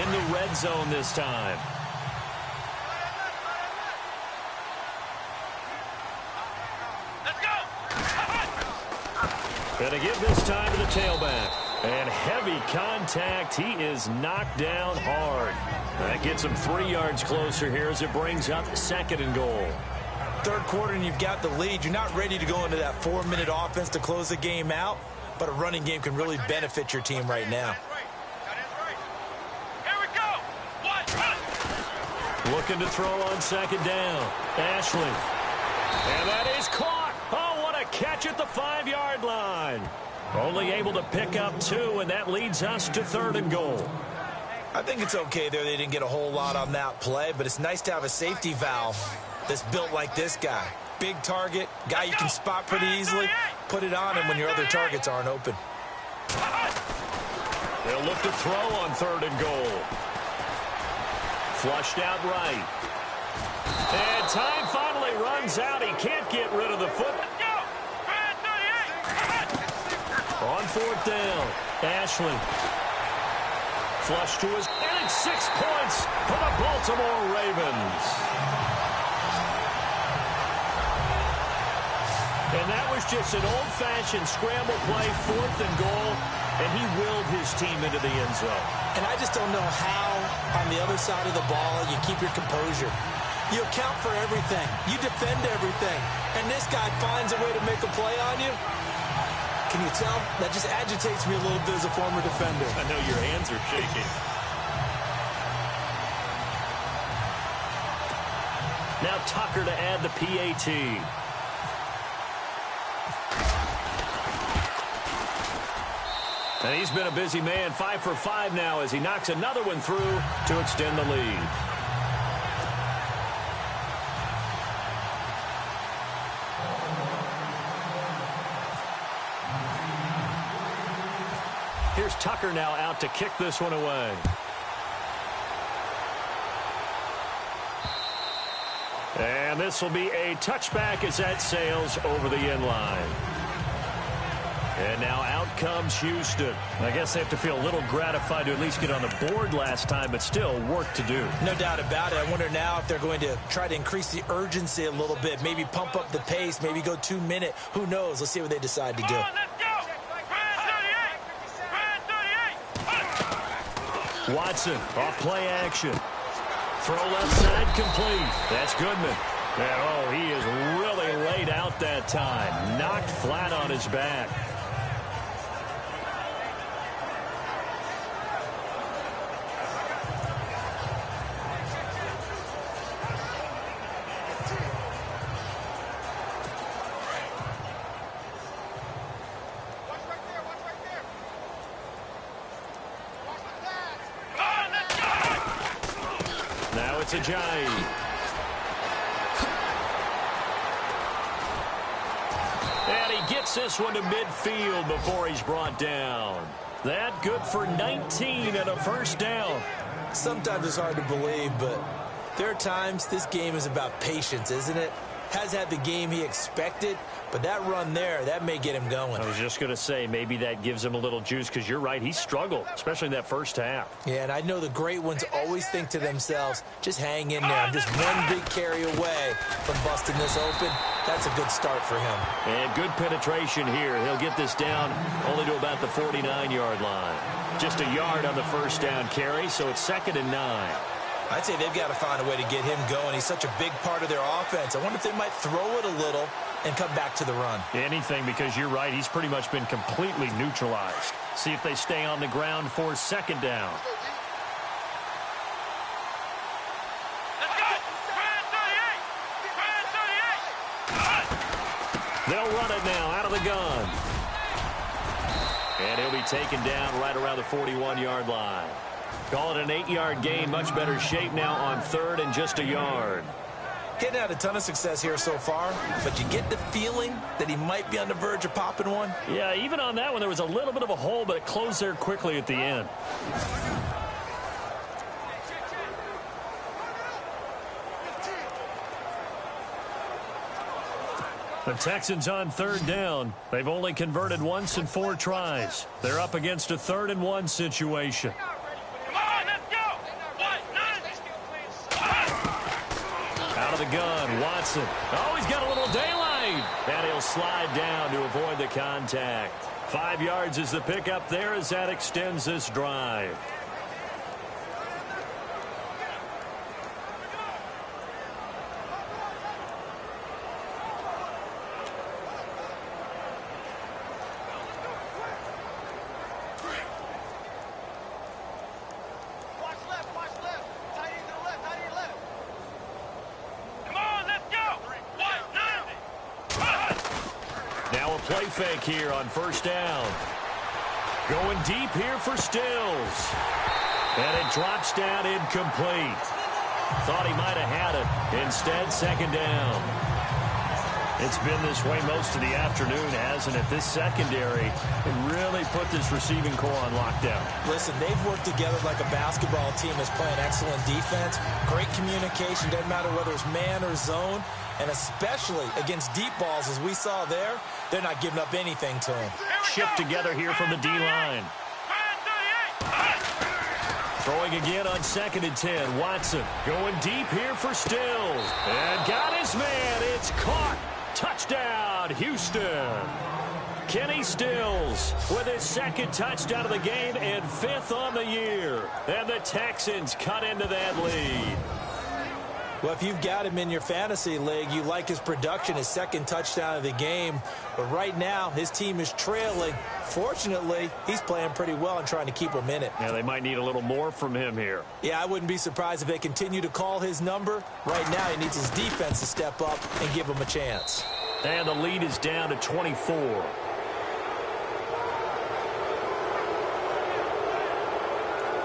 In the red zone this time. Going to give this time to the tailback. And heavy contact. He is knocked down hard. That gets him 3 yards closer here as it brings up 2nd and goal. Third quarter and you've got the lead. You're not ready to go into that 4-minute offense to close the game out, but a running game can really benefit your team right now. Looking to throw on 2nd down. Ashley. And that is caught. Oh, what a catch at the 5-yard line. Only able to pick up 2, and that leads us to 3rd and goal. I think it's okay there. They didn't get a whole lot on that play, but it's nice to have a safety valve that's built like this guy. Big target, guy you can spot pretty easily. Put it on him when your other targets aren't open. They'll look to throw on 3rd and goal. Flushed out right. And time finally runs out. He can't get rid of the foot. On 4th down, Ashley. Flush to his, and it's 6 points for the Baltimore Ravens. And that was just an old-fashioned scramble play, 4th and goal, and he willed his team into the end zone. And I just don't know how, on the other side of the ball, you keep your composure. You account for everything. You defend everything. And this guy finds a way to make a play on you. Can you tell? That just agitates me a little bit as a former defender. I know your hands are shaking. Now Tucker to add the PAT. And he's been a busy man, 5 for 5 now as he knocks another one through to extend the lead. Here's Tucker now out to kick this one away. And this will be a touchback as that sails over the end line. And now out comes Houston. I guess they have to feel a little gratified to at least get on the board last time, but still work to do. No doubt about it. I wonder now if they're going to try to increase the urgency a little bit, maybe pump up the pace, maybe go 2-minute. Who knows? Let's see what they decide to do. Watson off play action. Throw left side complete. That's Goodman. And oh, he is really laid out that time. Knocked flat on his back. Ajayi. And he gets this one to midfield before he's brought down. That good for 19 and a 1st down. Sometimes it's hard to believe, but there are times this game is about patience, isn't it? has had the game he expected, but that run there, that may get him going. I was just going to say, maybe that gives him a little juice, because you're right, he struggled, especially in that first half. Yeah, and I know the great ones always think to themselves, just hang in there. I'm just one big carry away from busting this open. That's a good start for him. And good penetration here. He'll get this down only to about the 49-yard line. Just a yard on the first down carry, so it's 2nd and 9. I'd say they've got to find a way to get him going. He's such a big part of their offense. I wonder if they might throw it a little and come back to the run. Anything, because you're right, he's pretty much been completely neutralized. See if they stay on the ground for 2nd down. Let's go! 38! They'll run it now out of the gun. And he'll be taken down right around the 41-yard line. Call it an 8-yard gain. Much better shape now on 3rd and just a yard. Getting out a ton of success here so far, but you get the feeling that he might be on the verge of popping one. Yeah, even on that one, there was a little bit of a hole, but it closed there quickly at the end. The Texans on 3rd down. They've only converted once in 4 tries. They're up against a 3rd and 1 situation. Come on, let's go! Out of the gun, Watson. Oh, he's got a little daylight. And he'll slide down to avoid the contact. 5 yards is the pickup there as that extends this drive. Play fake here on 1st down. Going deep here for Stills. And it drops down incomplete. Thought he might have had it. Instead, 2nd down. It's been this way most of the afternoon, hasn't it? This secondary can really put this receiving core on lockdown. Listen, they've worked together like a basketball team that's playing excellent defense. Great communication. Doesn't matter whether it's man or zone. And especially against deep balls, as we saw there, they're not giving up anything to him. Shift together here from the D-line. Throwing again on 2nd and 10. Watson going deep here for Stills. And got his man. It's caught. Touchdown, Houston. Kenny Stills with his 2nd touchdown of the game and 5th on the year. And the Texans cut into that lead. Well, if you've got him in your fantasy league, you like his production, his 2nd touchdown of the game. But right now, his team is trailing. Fortunately, he's playing pretty well and trying to keep them in it. Yeah, they might need a little more from him here. Yeah, I wouldn't be surprised if they continue to call his number. Right now, he needs his defense to step up and give him a chance. And the lead is down to 24.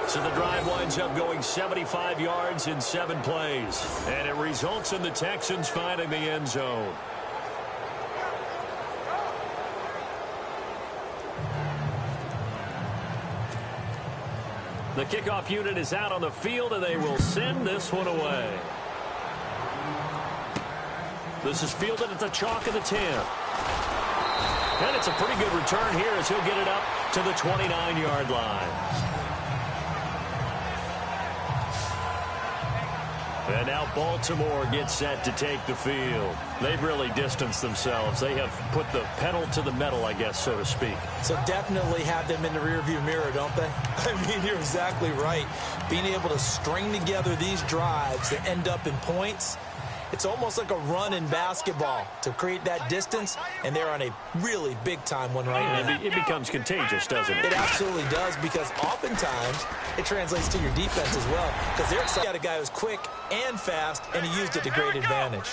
So the drive winds up going 75 yards in 7 plays. And it results in the Texans finding the end zone. The kickoff unit is out on the field, and they will send this one away. This is fielded at the chalk of the 10. And it's a pretty good return here as he'll get it up to the 29-yard line. And now Baltimore gets set to take the field. They've really distanced themselves. They have put the pedal to the metal, I guess, so to speak. So definitely have them in the rearview mirror, don't they? I mean, you're exactly right. Being able to string together these drives that end up in points, it's almost like a run in basketball to create that distance, and they're on a really big-time one right now. It becomes contagious, doesn't it? It absolutely does, because oftentimes it translates to your defense as well, because they're excited. Got a guy who's quick and fast, and he used it to great advantage.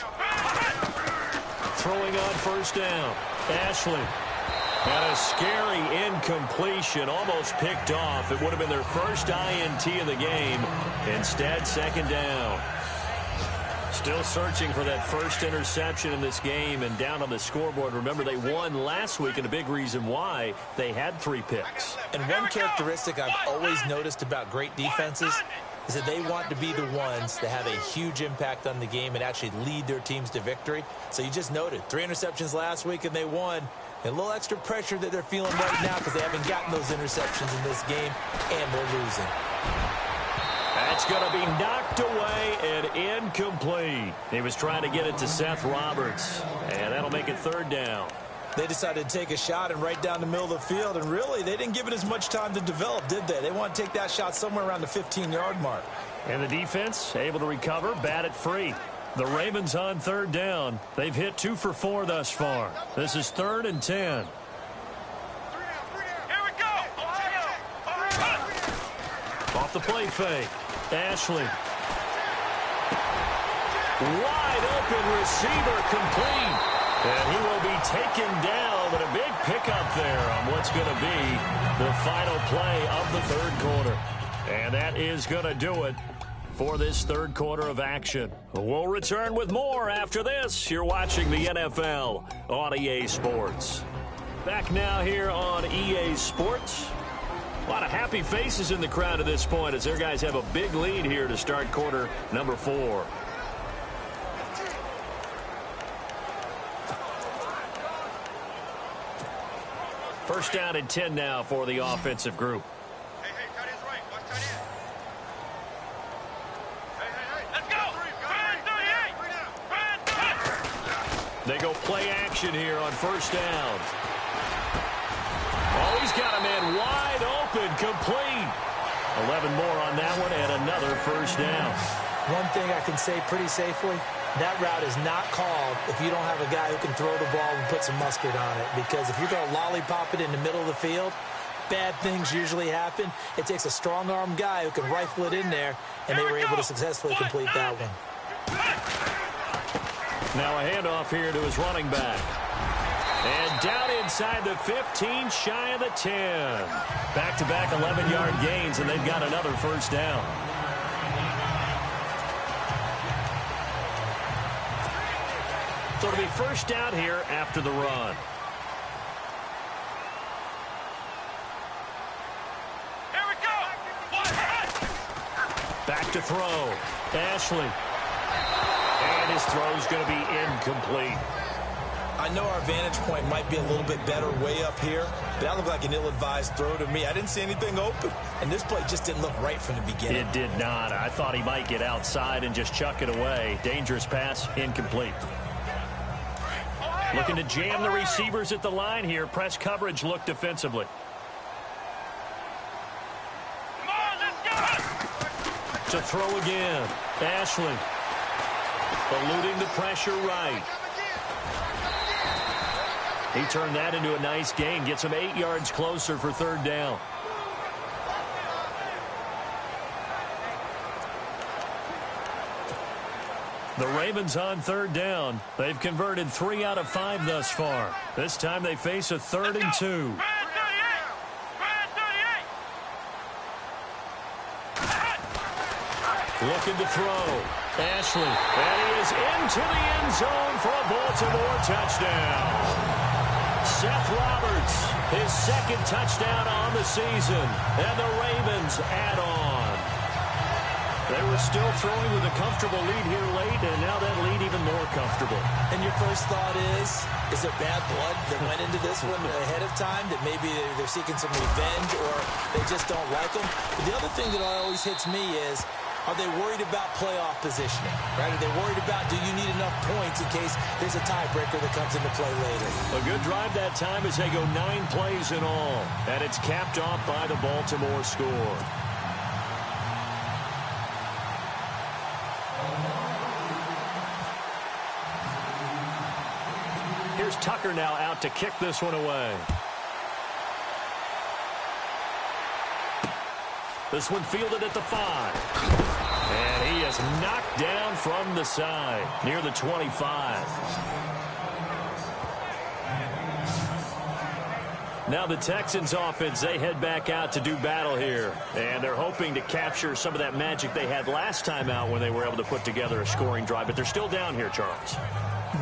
Throwing on 1st down. Ashley. And a scary incompletion, almost picked off. It would have been their first INT of the game. Instead, 2nd down. Still searching for that first interception in this game and down on the scoreboard. Remember, they won last week, and a big reason why they had 3 picks. And one characteristic I've always noticed about great defenses, is that they want to be the ones that have a huge impact on the game and actually lead their teams to victory. So you just noted 3 interceptions last week and they won. A little extra pressure that they're feeling right now because they haven't gotten those interceptions in this game, and they're losing. That's going to be knocked away and incomplete. He was trying to get it to Seth Roberts, and that'll make it 3rd down. They decided to take a shot and right down the middle of the field, and really, they didn't give it as much time to develop, did they? They want to take that shot somewhere around the 15-yard mark. And the defense able to recover, bat it free. The Ravens on 3rd down. They've hit 2 for 4 thus far. This is 3rd and 10. Here we go. Off the play fake. Ashley. Wide open receiver complete. And he will be taken down, but a big pickup there on what's going to be the final play of the 3rd quarter. And that is going to do it for this 3rd quarter of action. We'll return with more after this. You're watching the NFL on EA Sports. Back now here on EA Sports. A lot of happy faces in the crowd at this point as their guys have a big lead here to start quarter number 4. First down and 10 now for the offensive group. They go play action here on 1st down. Oh, he's got a man wide open, complete. 11 more on that one and another 1st down. One thing I can say pretty safely, that route is not called if you don't have a guy who can throw the ball and put some mustard on it. Because if you're going to lollipop it in the middle of the field, bad things usually happen. It takes a strong-arm guy who can rifle it in there, and they were able to successfully complete that one. Now a handoff here to his running back. And down inside the 15, shy of the 10. Back-to-back 11-yard gains, and they've got another 1st down. So it'll be 1st down here after the run. Here we go. Back to throw. Ashley. And his throw's going to be incomplete. I know our vantage point might be a little bit better way up here, but that looked like an ill-advised throw to me. I didn't see anything open, and this play just didn't look right from the beginning. It did not. I thought he might get outside and just chuck it away. Dangerous pass, incomplete. Looking to jam the receivers at the line here. Press coverage look defensively. Come on, let's go. To throw again. Ashley. Eluding the pressure right. He turned that into a nice gain. Gets him 8 yards closer for 3rd down. The Ravens on 3rd down. They've converted 3 out of 5 thus far. This time they face a 3rd and 2. Looking to throw. Ashley. And he is into the end zone for a Baltimore touchdown. Seth Roberts, his 2nd touchdown on the season. And the Ravens add on. They were still throwing with a comfortable lead here late, and now that lead even more comfortable. And your first thought is there bad blood that went into this one ahead of time, that maybe they're seeking some revenge or they just don't like them? But the other thing that always hits me is, are they worried about playoff positioning? Right? Are they worried about, do you need enough points in case there's a tiebreaker that comes into play later? A good drive that time as they go 9 plays in all. And it's capped off by the Baltimore score. Here's Tucker now out to kick this one away. This one fielded at the 5. And he is knocked down from the side near the 25. Now the Texans offense, they head back out to do battle here. And they're hoping to capture some of that magic they had last time out when they were able to put together a scoring drive. But they're still down here, Charles.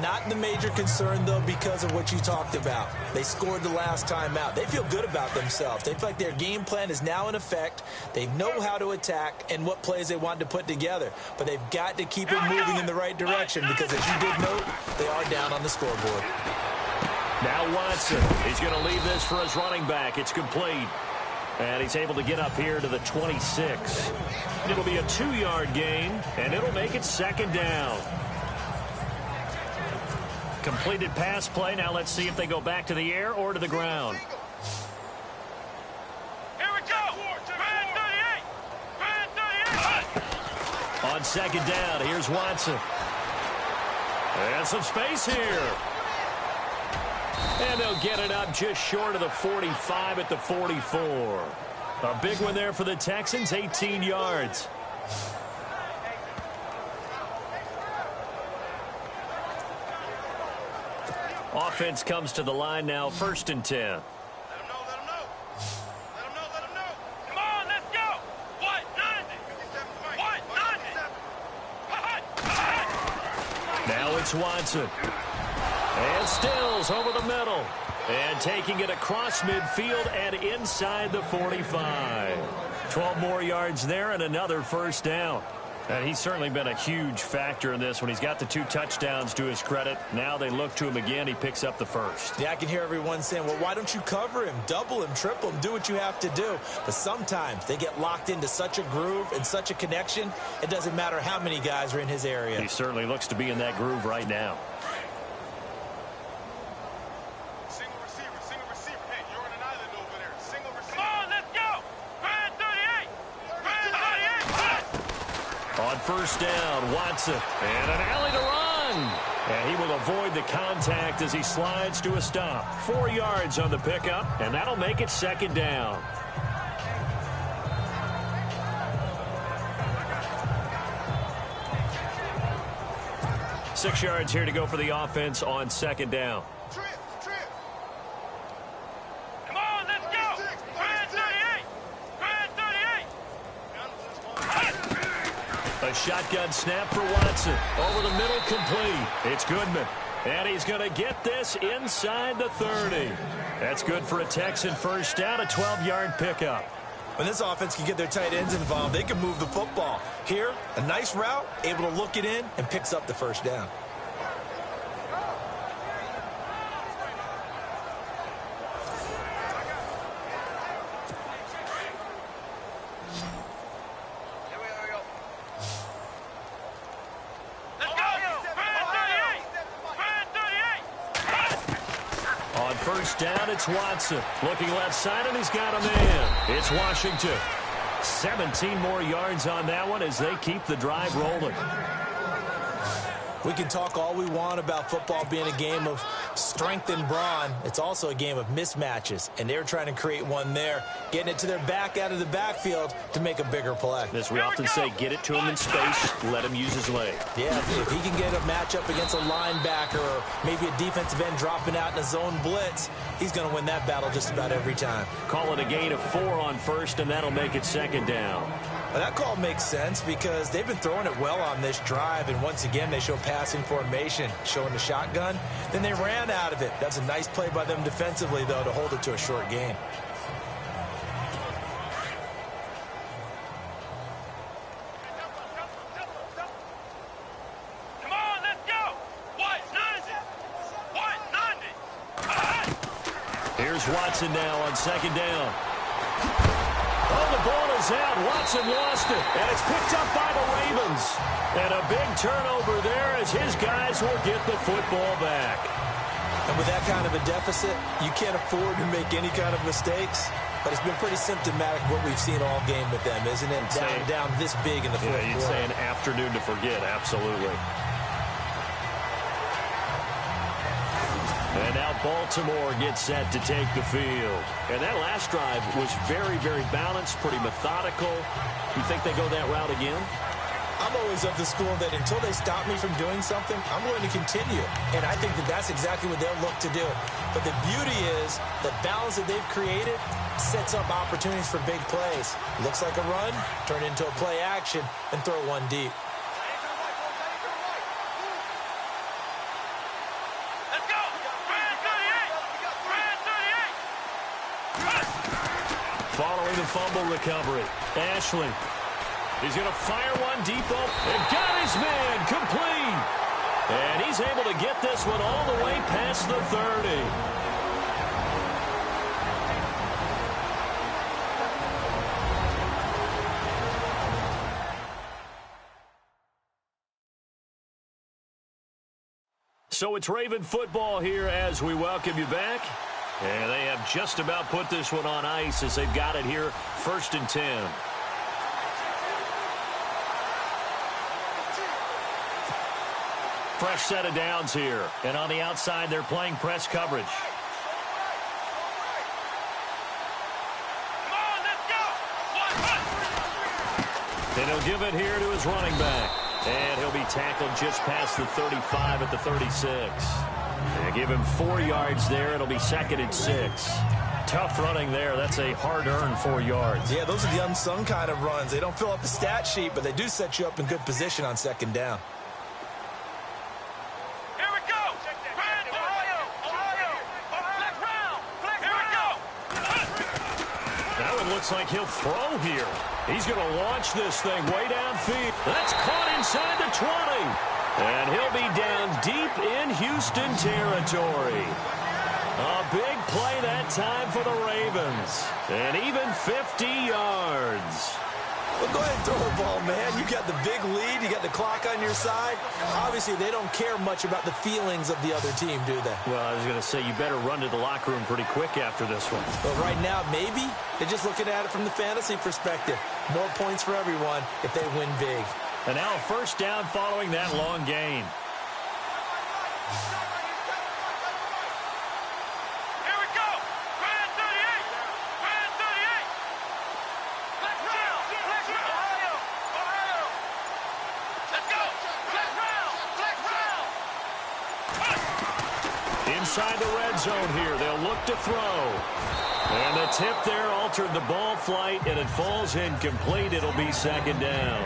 Not the major concern, though, because of what you talked about. They scored the last time out. They feel good about themselves. They feel like their game plan is now in effect. They know how to attack and what plays they want to put together. But they've got to keep it moving in the right direction because, as you did note, they are down on the scoreboard. Now Watson. He's going to leave this for his running back. It's complete. And he's able to get up here to the 26. It'll be a 2-yard gain, and it'll make it second down. Completed pass play. Now let's see if they go back to the air or to the ground. Here we go. 38. On second down, here's Watson. And some space here. And they'll get it up just short of the 45 at the 44. A big one there for the Texans, 18 yards. Offense comes to the line now, 1st and 10. Let him know. Let him know. Come on, let's go. What? 90. What? 90. Now it's Watson. And Stills over the middle. And taking it across midfield and inside the 45. 12 more yards there and another first down. And he's certainly been a huge factor in this when he's got the 2 touchdowns to his credit. Now they look to him again. He picks up the first. Yeah, I can hear everyone saying, well, why don't you cover him, double him, triple him, do what you have to do. But sometimes they get locked into such a groove and such a connection, it doesn't matter how many guys are in his area. He certainly looks to be in that groove right now. Single receiver. Hey, you're on an island over there. Single receiver. Come on, let's go. Brand 38. On first down, Watson. And an alley to run. And he will avoid the contact as he slides to a stop. 4 yards on the pickup, and that'll make it second down. Six yards here to go for the offense on second down. Come on, let's go. Brand 38. A shotgun snap for Watson. Over the middle, complete. It's Goodman. And he's going to get this inside the 30. That's good for a Texan first down, a 12-yard pickup. When this offense can get their tight ends involved, they can move the football. Here, a nice route, able to look it in, and picks up the first down. First down, it's Watson. Looking left side, and he's got a man. It's Washington. 17 more yards on that one as they keep the drive rolling. We can talk all we want about football being a game of strength and brawn. It's also a game of mismatches, and they're trying to create one there, getting it to their back out of the backfield to make a bigger play. As we often say, get it to him in space, let him use his leg. Yeah, if he can get a matchup against a linebacker or maybe a defensive end dropping out in a zone blitz, he's going to win that battle just about every time. Call it a gain of 4 on first, and that'll make it second down. Well, that call makes sense because they've been throwing it well on this drive, and once again, they show passing formation, showing the shotgun. Then they ran out of it. That's a nice play by them defensively, though, to hold it to a short gain. Come on, let's go. What? 90. What? 90. Here's Watson now on second down. Oh, the ball is out. Watson lost it, and it's picked up by the Ravens. And a big turnover there as his guys will get the football back. And with that kind of a deficit, you can't afford to make any kind of mistakes. But it's been pretty symptomatic what we've seen all game with them, isn't it? Down this big in the fourth quarter. You'd say an afternoon to forget, absolutely. And now Baltimore gets set to take the field. And that last drive was very, very balanced, pretty methodical. You think they go that route again? I'm always of the school that until they stop me from doing something, I'm going to continue. And I think that that's exactly what they'll look to do. But the beauty is the balance that they've created sets up opportunities for big plays. Looks like a run, turn into a play action, and throw one deep. during the fumble recovery. Ashley. He's going to fire one deep and got his man complete. And he's able to get this one all the way past the 30. So it's Raven football here as we welcome you back. And they have just about put this one on ice as they've got it here, 1st and 10. Fresh set of downs here. And on the outside, they're playing press coverage. Come on, let's go. And he'll give it here to his running back. And he'll be tackled just past the 35 at the 36. They give him 4 yards there. It'll be 2nd and 6. Tough running there. That's a hard-earned 4 yards. Yeah, those are the unsung kind of runs. They don't fill up the stat sheet, but they do set you up in good position on 2nd down. Here we go. Ohio. Flex round. Here we go. That one looks like he'll throw here. He's going to launch this thing way downfield. That's caught inside the 20. And he'll be down deep in Houston territory. A big play that time for the Ravens. And even 50 yards. Well, go ahead and throw the ball, man. You got the big lead. You got the clock on your side. Obviously, they don't care much about the feelings of the other team, do they? Well, I was going to say, you better run to the locker room pretty quick after this one. But right now, maybe they're just looking at it from the fantasy perspective. More points for everyone if they win big. And now a 1st down following that long gain. Here we go. Grand 38. Grand 38. Flex round. Ohio. Let's go. Flex round. Inside the red zone here, they'll look to throw. And the tip there altered the ball flight, and it falls incomplete. It'll be 2nd down.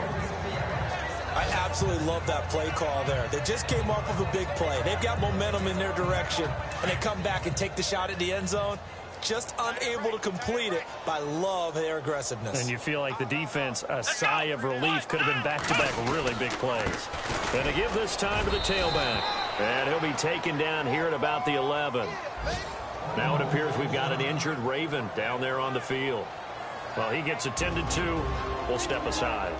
I absolutely love that play call there. They just came off of a big play. They've got momentum in their direction, and they come back and take the shot at the end zone. Just unable to complete it, but I love their aggressiveness. And you feel like the defense, a sigh of relief, could have been back-to-back really big plays. And to give this time to the tailback. And he'll be taken down here at about the 11. Now it appears we've got an injured Raven down there on the field. Well, he gets attended to. We'll step aside.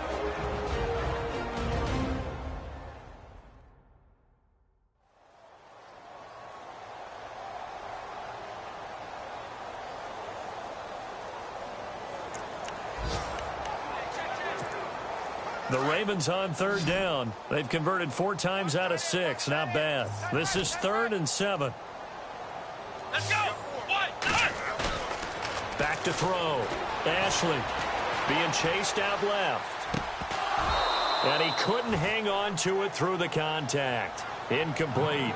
The Ravens on 3rd down. They've converted 4 times out of 6. Not bad. This is 3rd and 7. Let's go. Back to throw. Ashley being chased out left. And he couldn't hang on to it through the contact. Incomplete.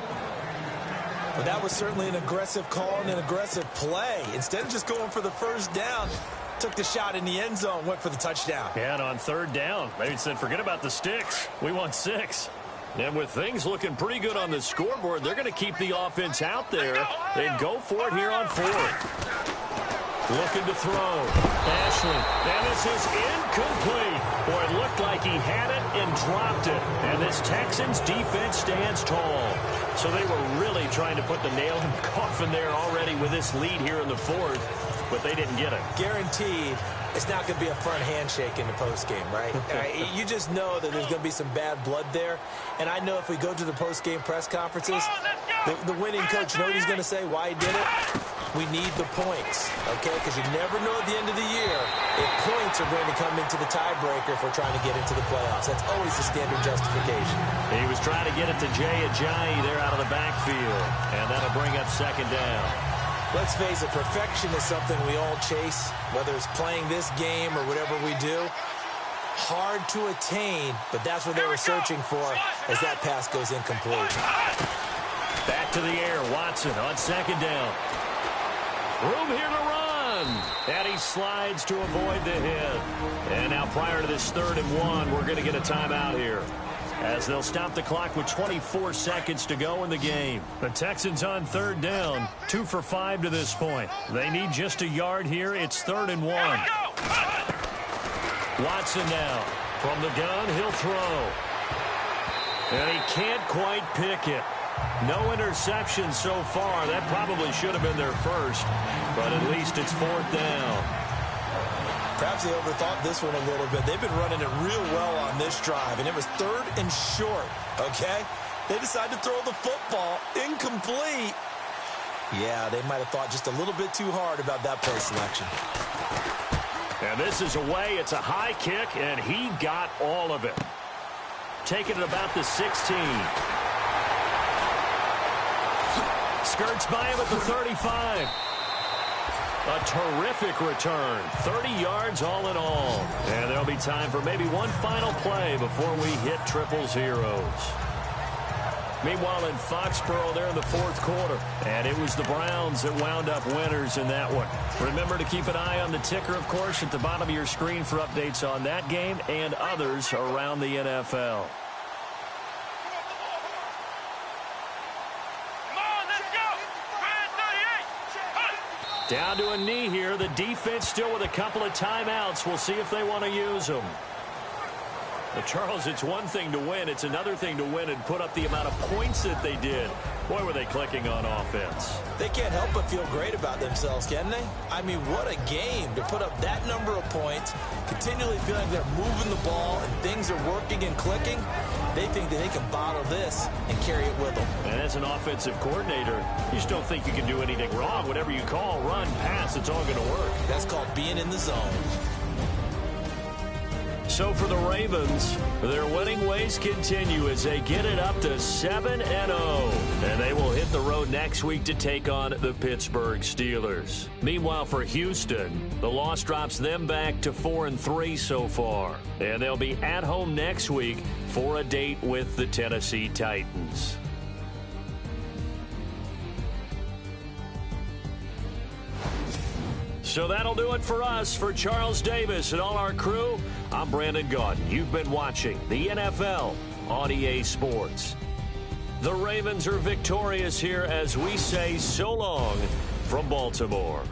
Well, that was certainly an aggressive call and an aggressive play. Instead of just going for the 1st down, took the shot in the end zone, went for the touchdown. Yeah, and on 3rd down, they said, forget about the sticks. We want 6. And with things looking pretty good on the scoreboard, they're going to keep the offense out there and go for it here on 4th. Looking to throw. Ashley. And this is incomplete. Boy, it looked like he had it and dropped it. And this Texans defense stands tall. So they were really trying to put the nail in the coffin there already with this lead here in the 4th. But they didn't get it. Guaranteed it's not going to be a fun handshake in the postgame, right? You just know that there's going to be some bad blood there. And I know if we go to the postgame press conferences, the winning coach, you know what he's going to say, why he did it? We need the points, okay? Because you never know at the end of the year if points are going to come into the tiebreaker if we're trying to get into the playoffs. That's always the standard justification. He was trying to get it to Jay Ajayi there out of the backfield. And that'll bring up 2nd down. Let's face it, perfection is something we all chase, whether it's playing this game or whatever we do. Hard to attain, but that's what they were searching for as that pass goes incomplete. Back to the air, Watson on 2nd down. Room here to run. And he slides to avoid the hit. And now prior to this 3rd and 1, we're going to get a timeout here. as they'll stop the clock with 24 seconds to go in the game. The Texans on third down, 2 for 5 to this point. They need just a yard here. It's 3rd and 1. Watson now. From the gun, he'll throw. And he can't quite pick it. No interception so far. That probably should have been their first, but at least it's 4th down. Perhaps they overthought this one a little bit. They've been running it real well on this drive, and it was 3rd and short, okay? They decided to throw the football. Incomplete. Yeah, they might have thought just a little bit too hard about that play selection. And this is away. It's a high kick, and he got all of it. Taking it about the 16. Skirts by him at the 35. A terrific return. 30 yards all in all. And there'll be time for maybe one final play before we hit triple zeros. Meanwhile, in Foxborough, they're in the 4th quarter. And it was the Browns that wound up winners in that one. Remember to keep an eye on the ticker, of course, at the bottom of your screen for updates on that game and others around the NFL. Down to a knee here. The defense still with a couple of timeouts. We'll see if they want to use them. But Charles, it's one thing to win. It's another thing to win and put up the amount of points that they did. Boy, were they clicking on offense. They can't help but feel great about themselves, can they? I mean, what a game to put up that number of points, continually feeling they're moving the ball and things are working and clicking. They think that they can bottle this and carry it with them. And as an offensive coordinator, you just don't think you can do anything wrong. Whatever you call, run, pass, it's all going to work. That's called being in the zone. So for the Ravens, their winning ways continue as they get it up to 7-0. And they will hit the road next week to take on the Pittsburgh Steelers. Meanwhile, for Houston, the loss drops them back to 4-3 so far. And they'll be at home next week for a date with the Tennessee Titans. So that'll do it for us. For Charles Davis and all our crew, I'm Brandon Gaudin. You've been watching the NFL on EA Sports. The Ravens are victorious here as we say so long from Baltimore.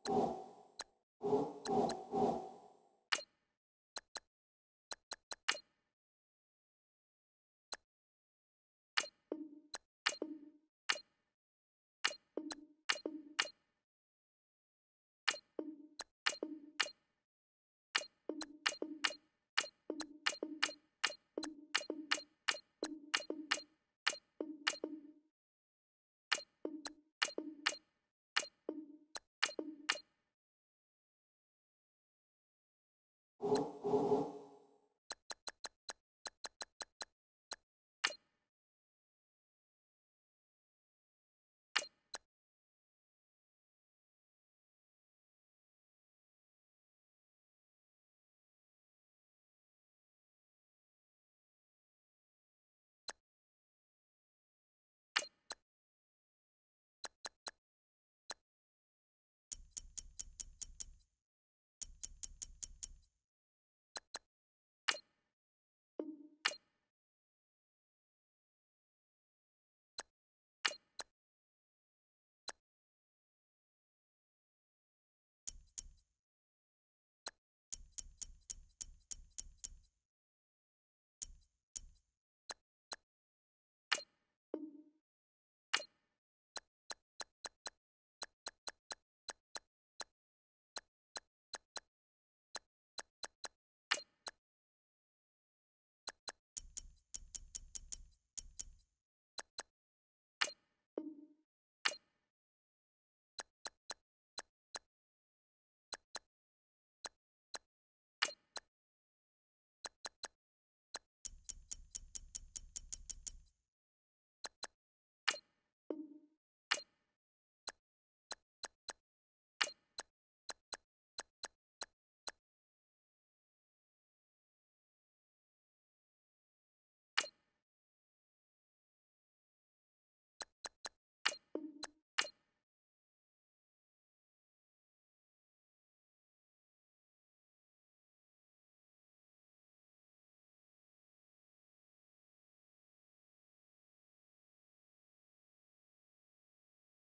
You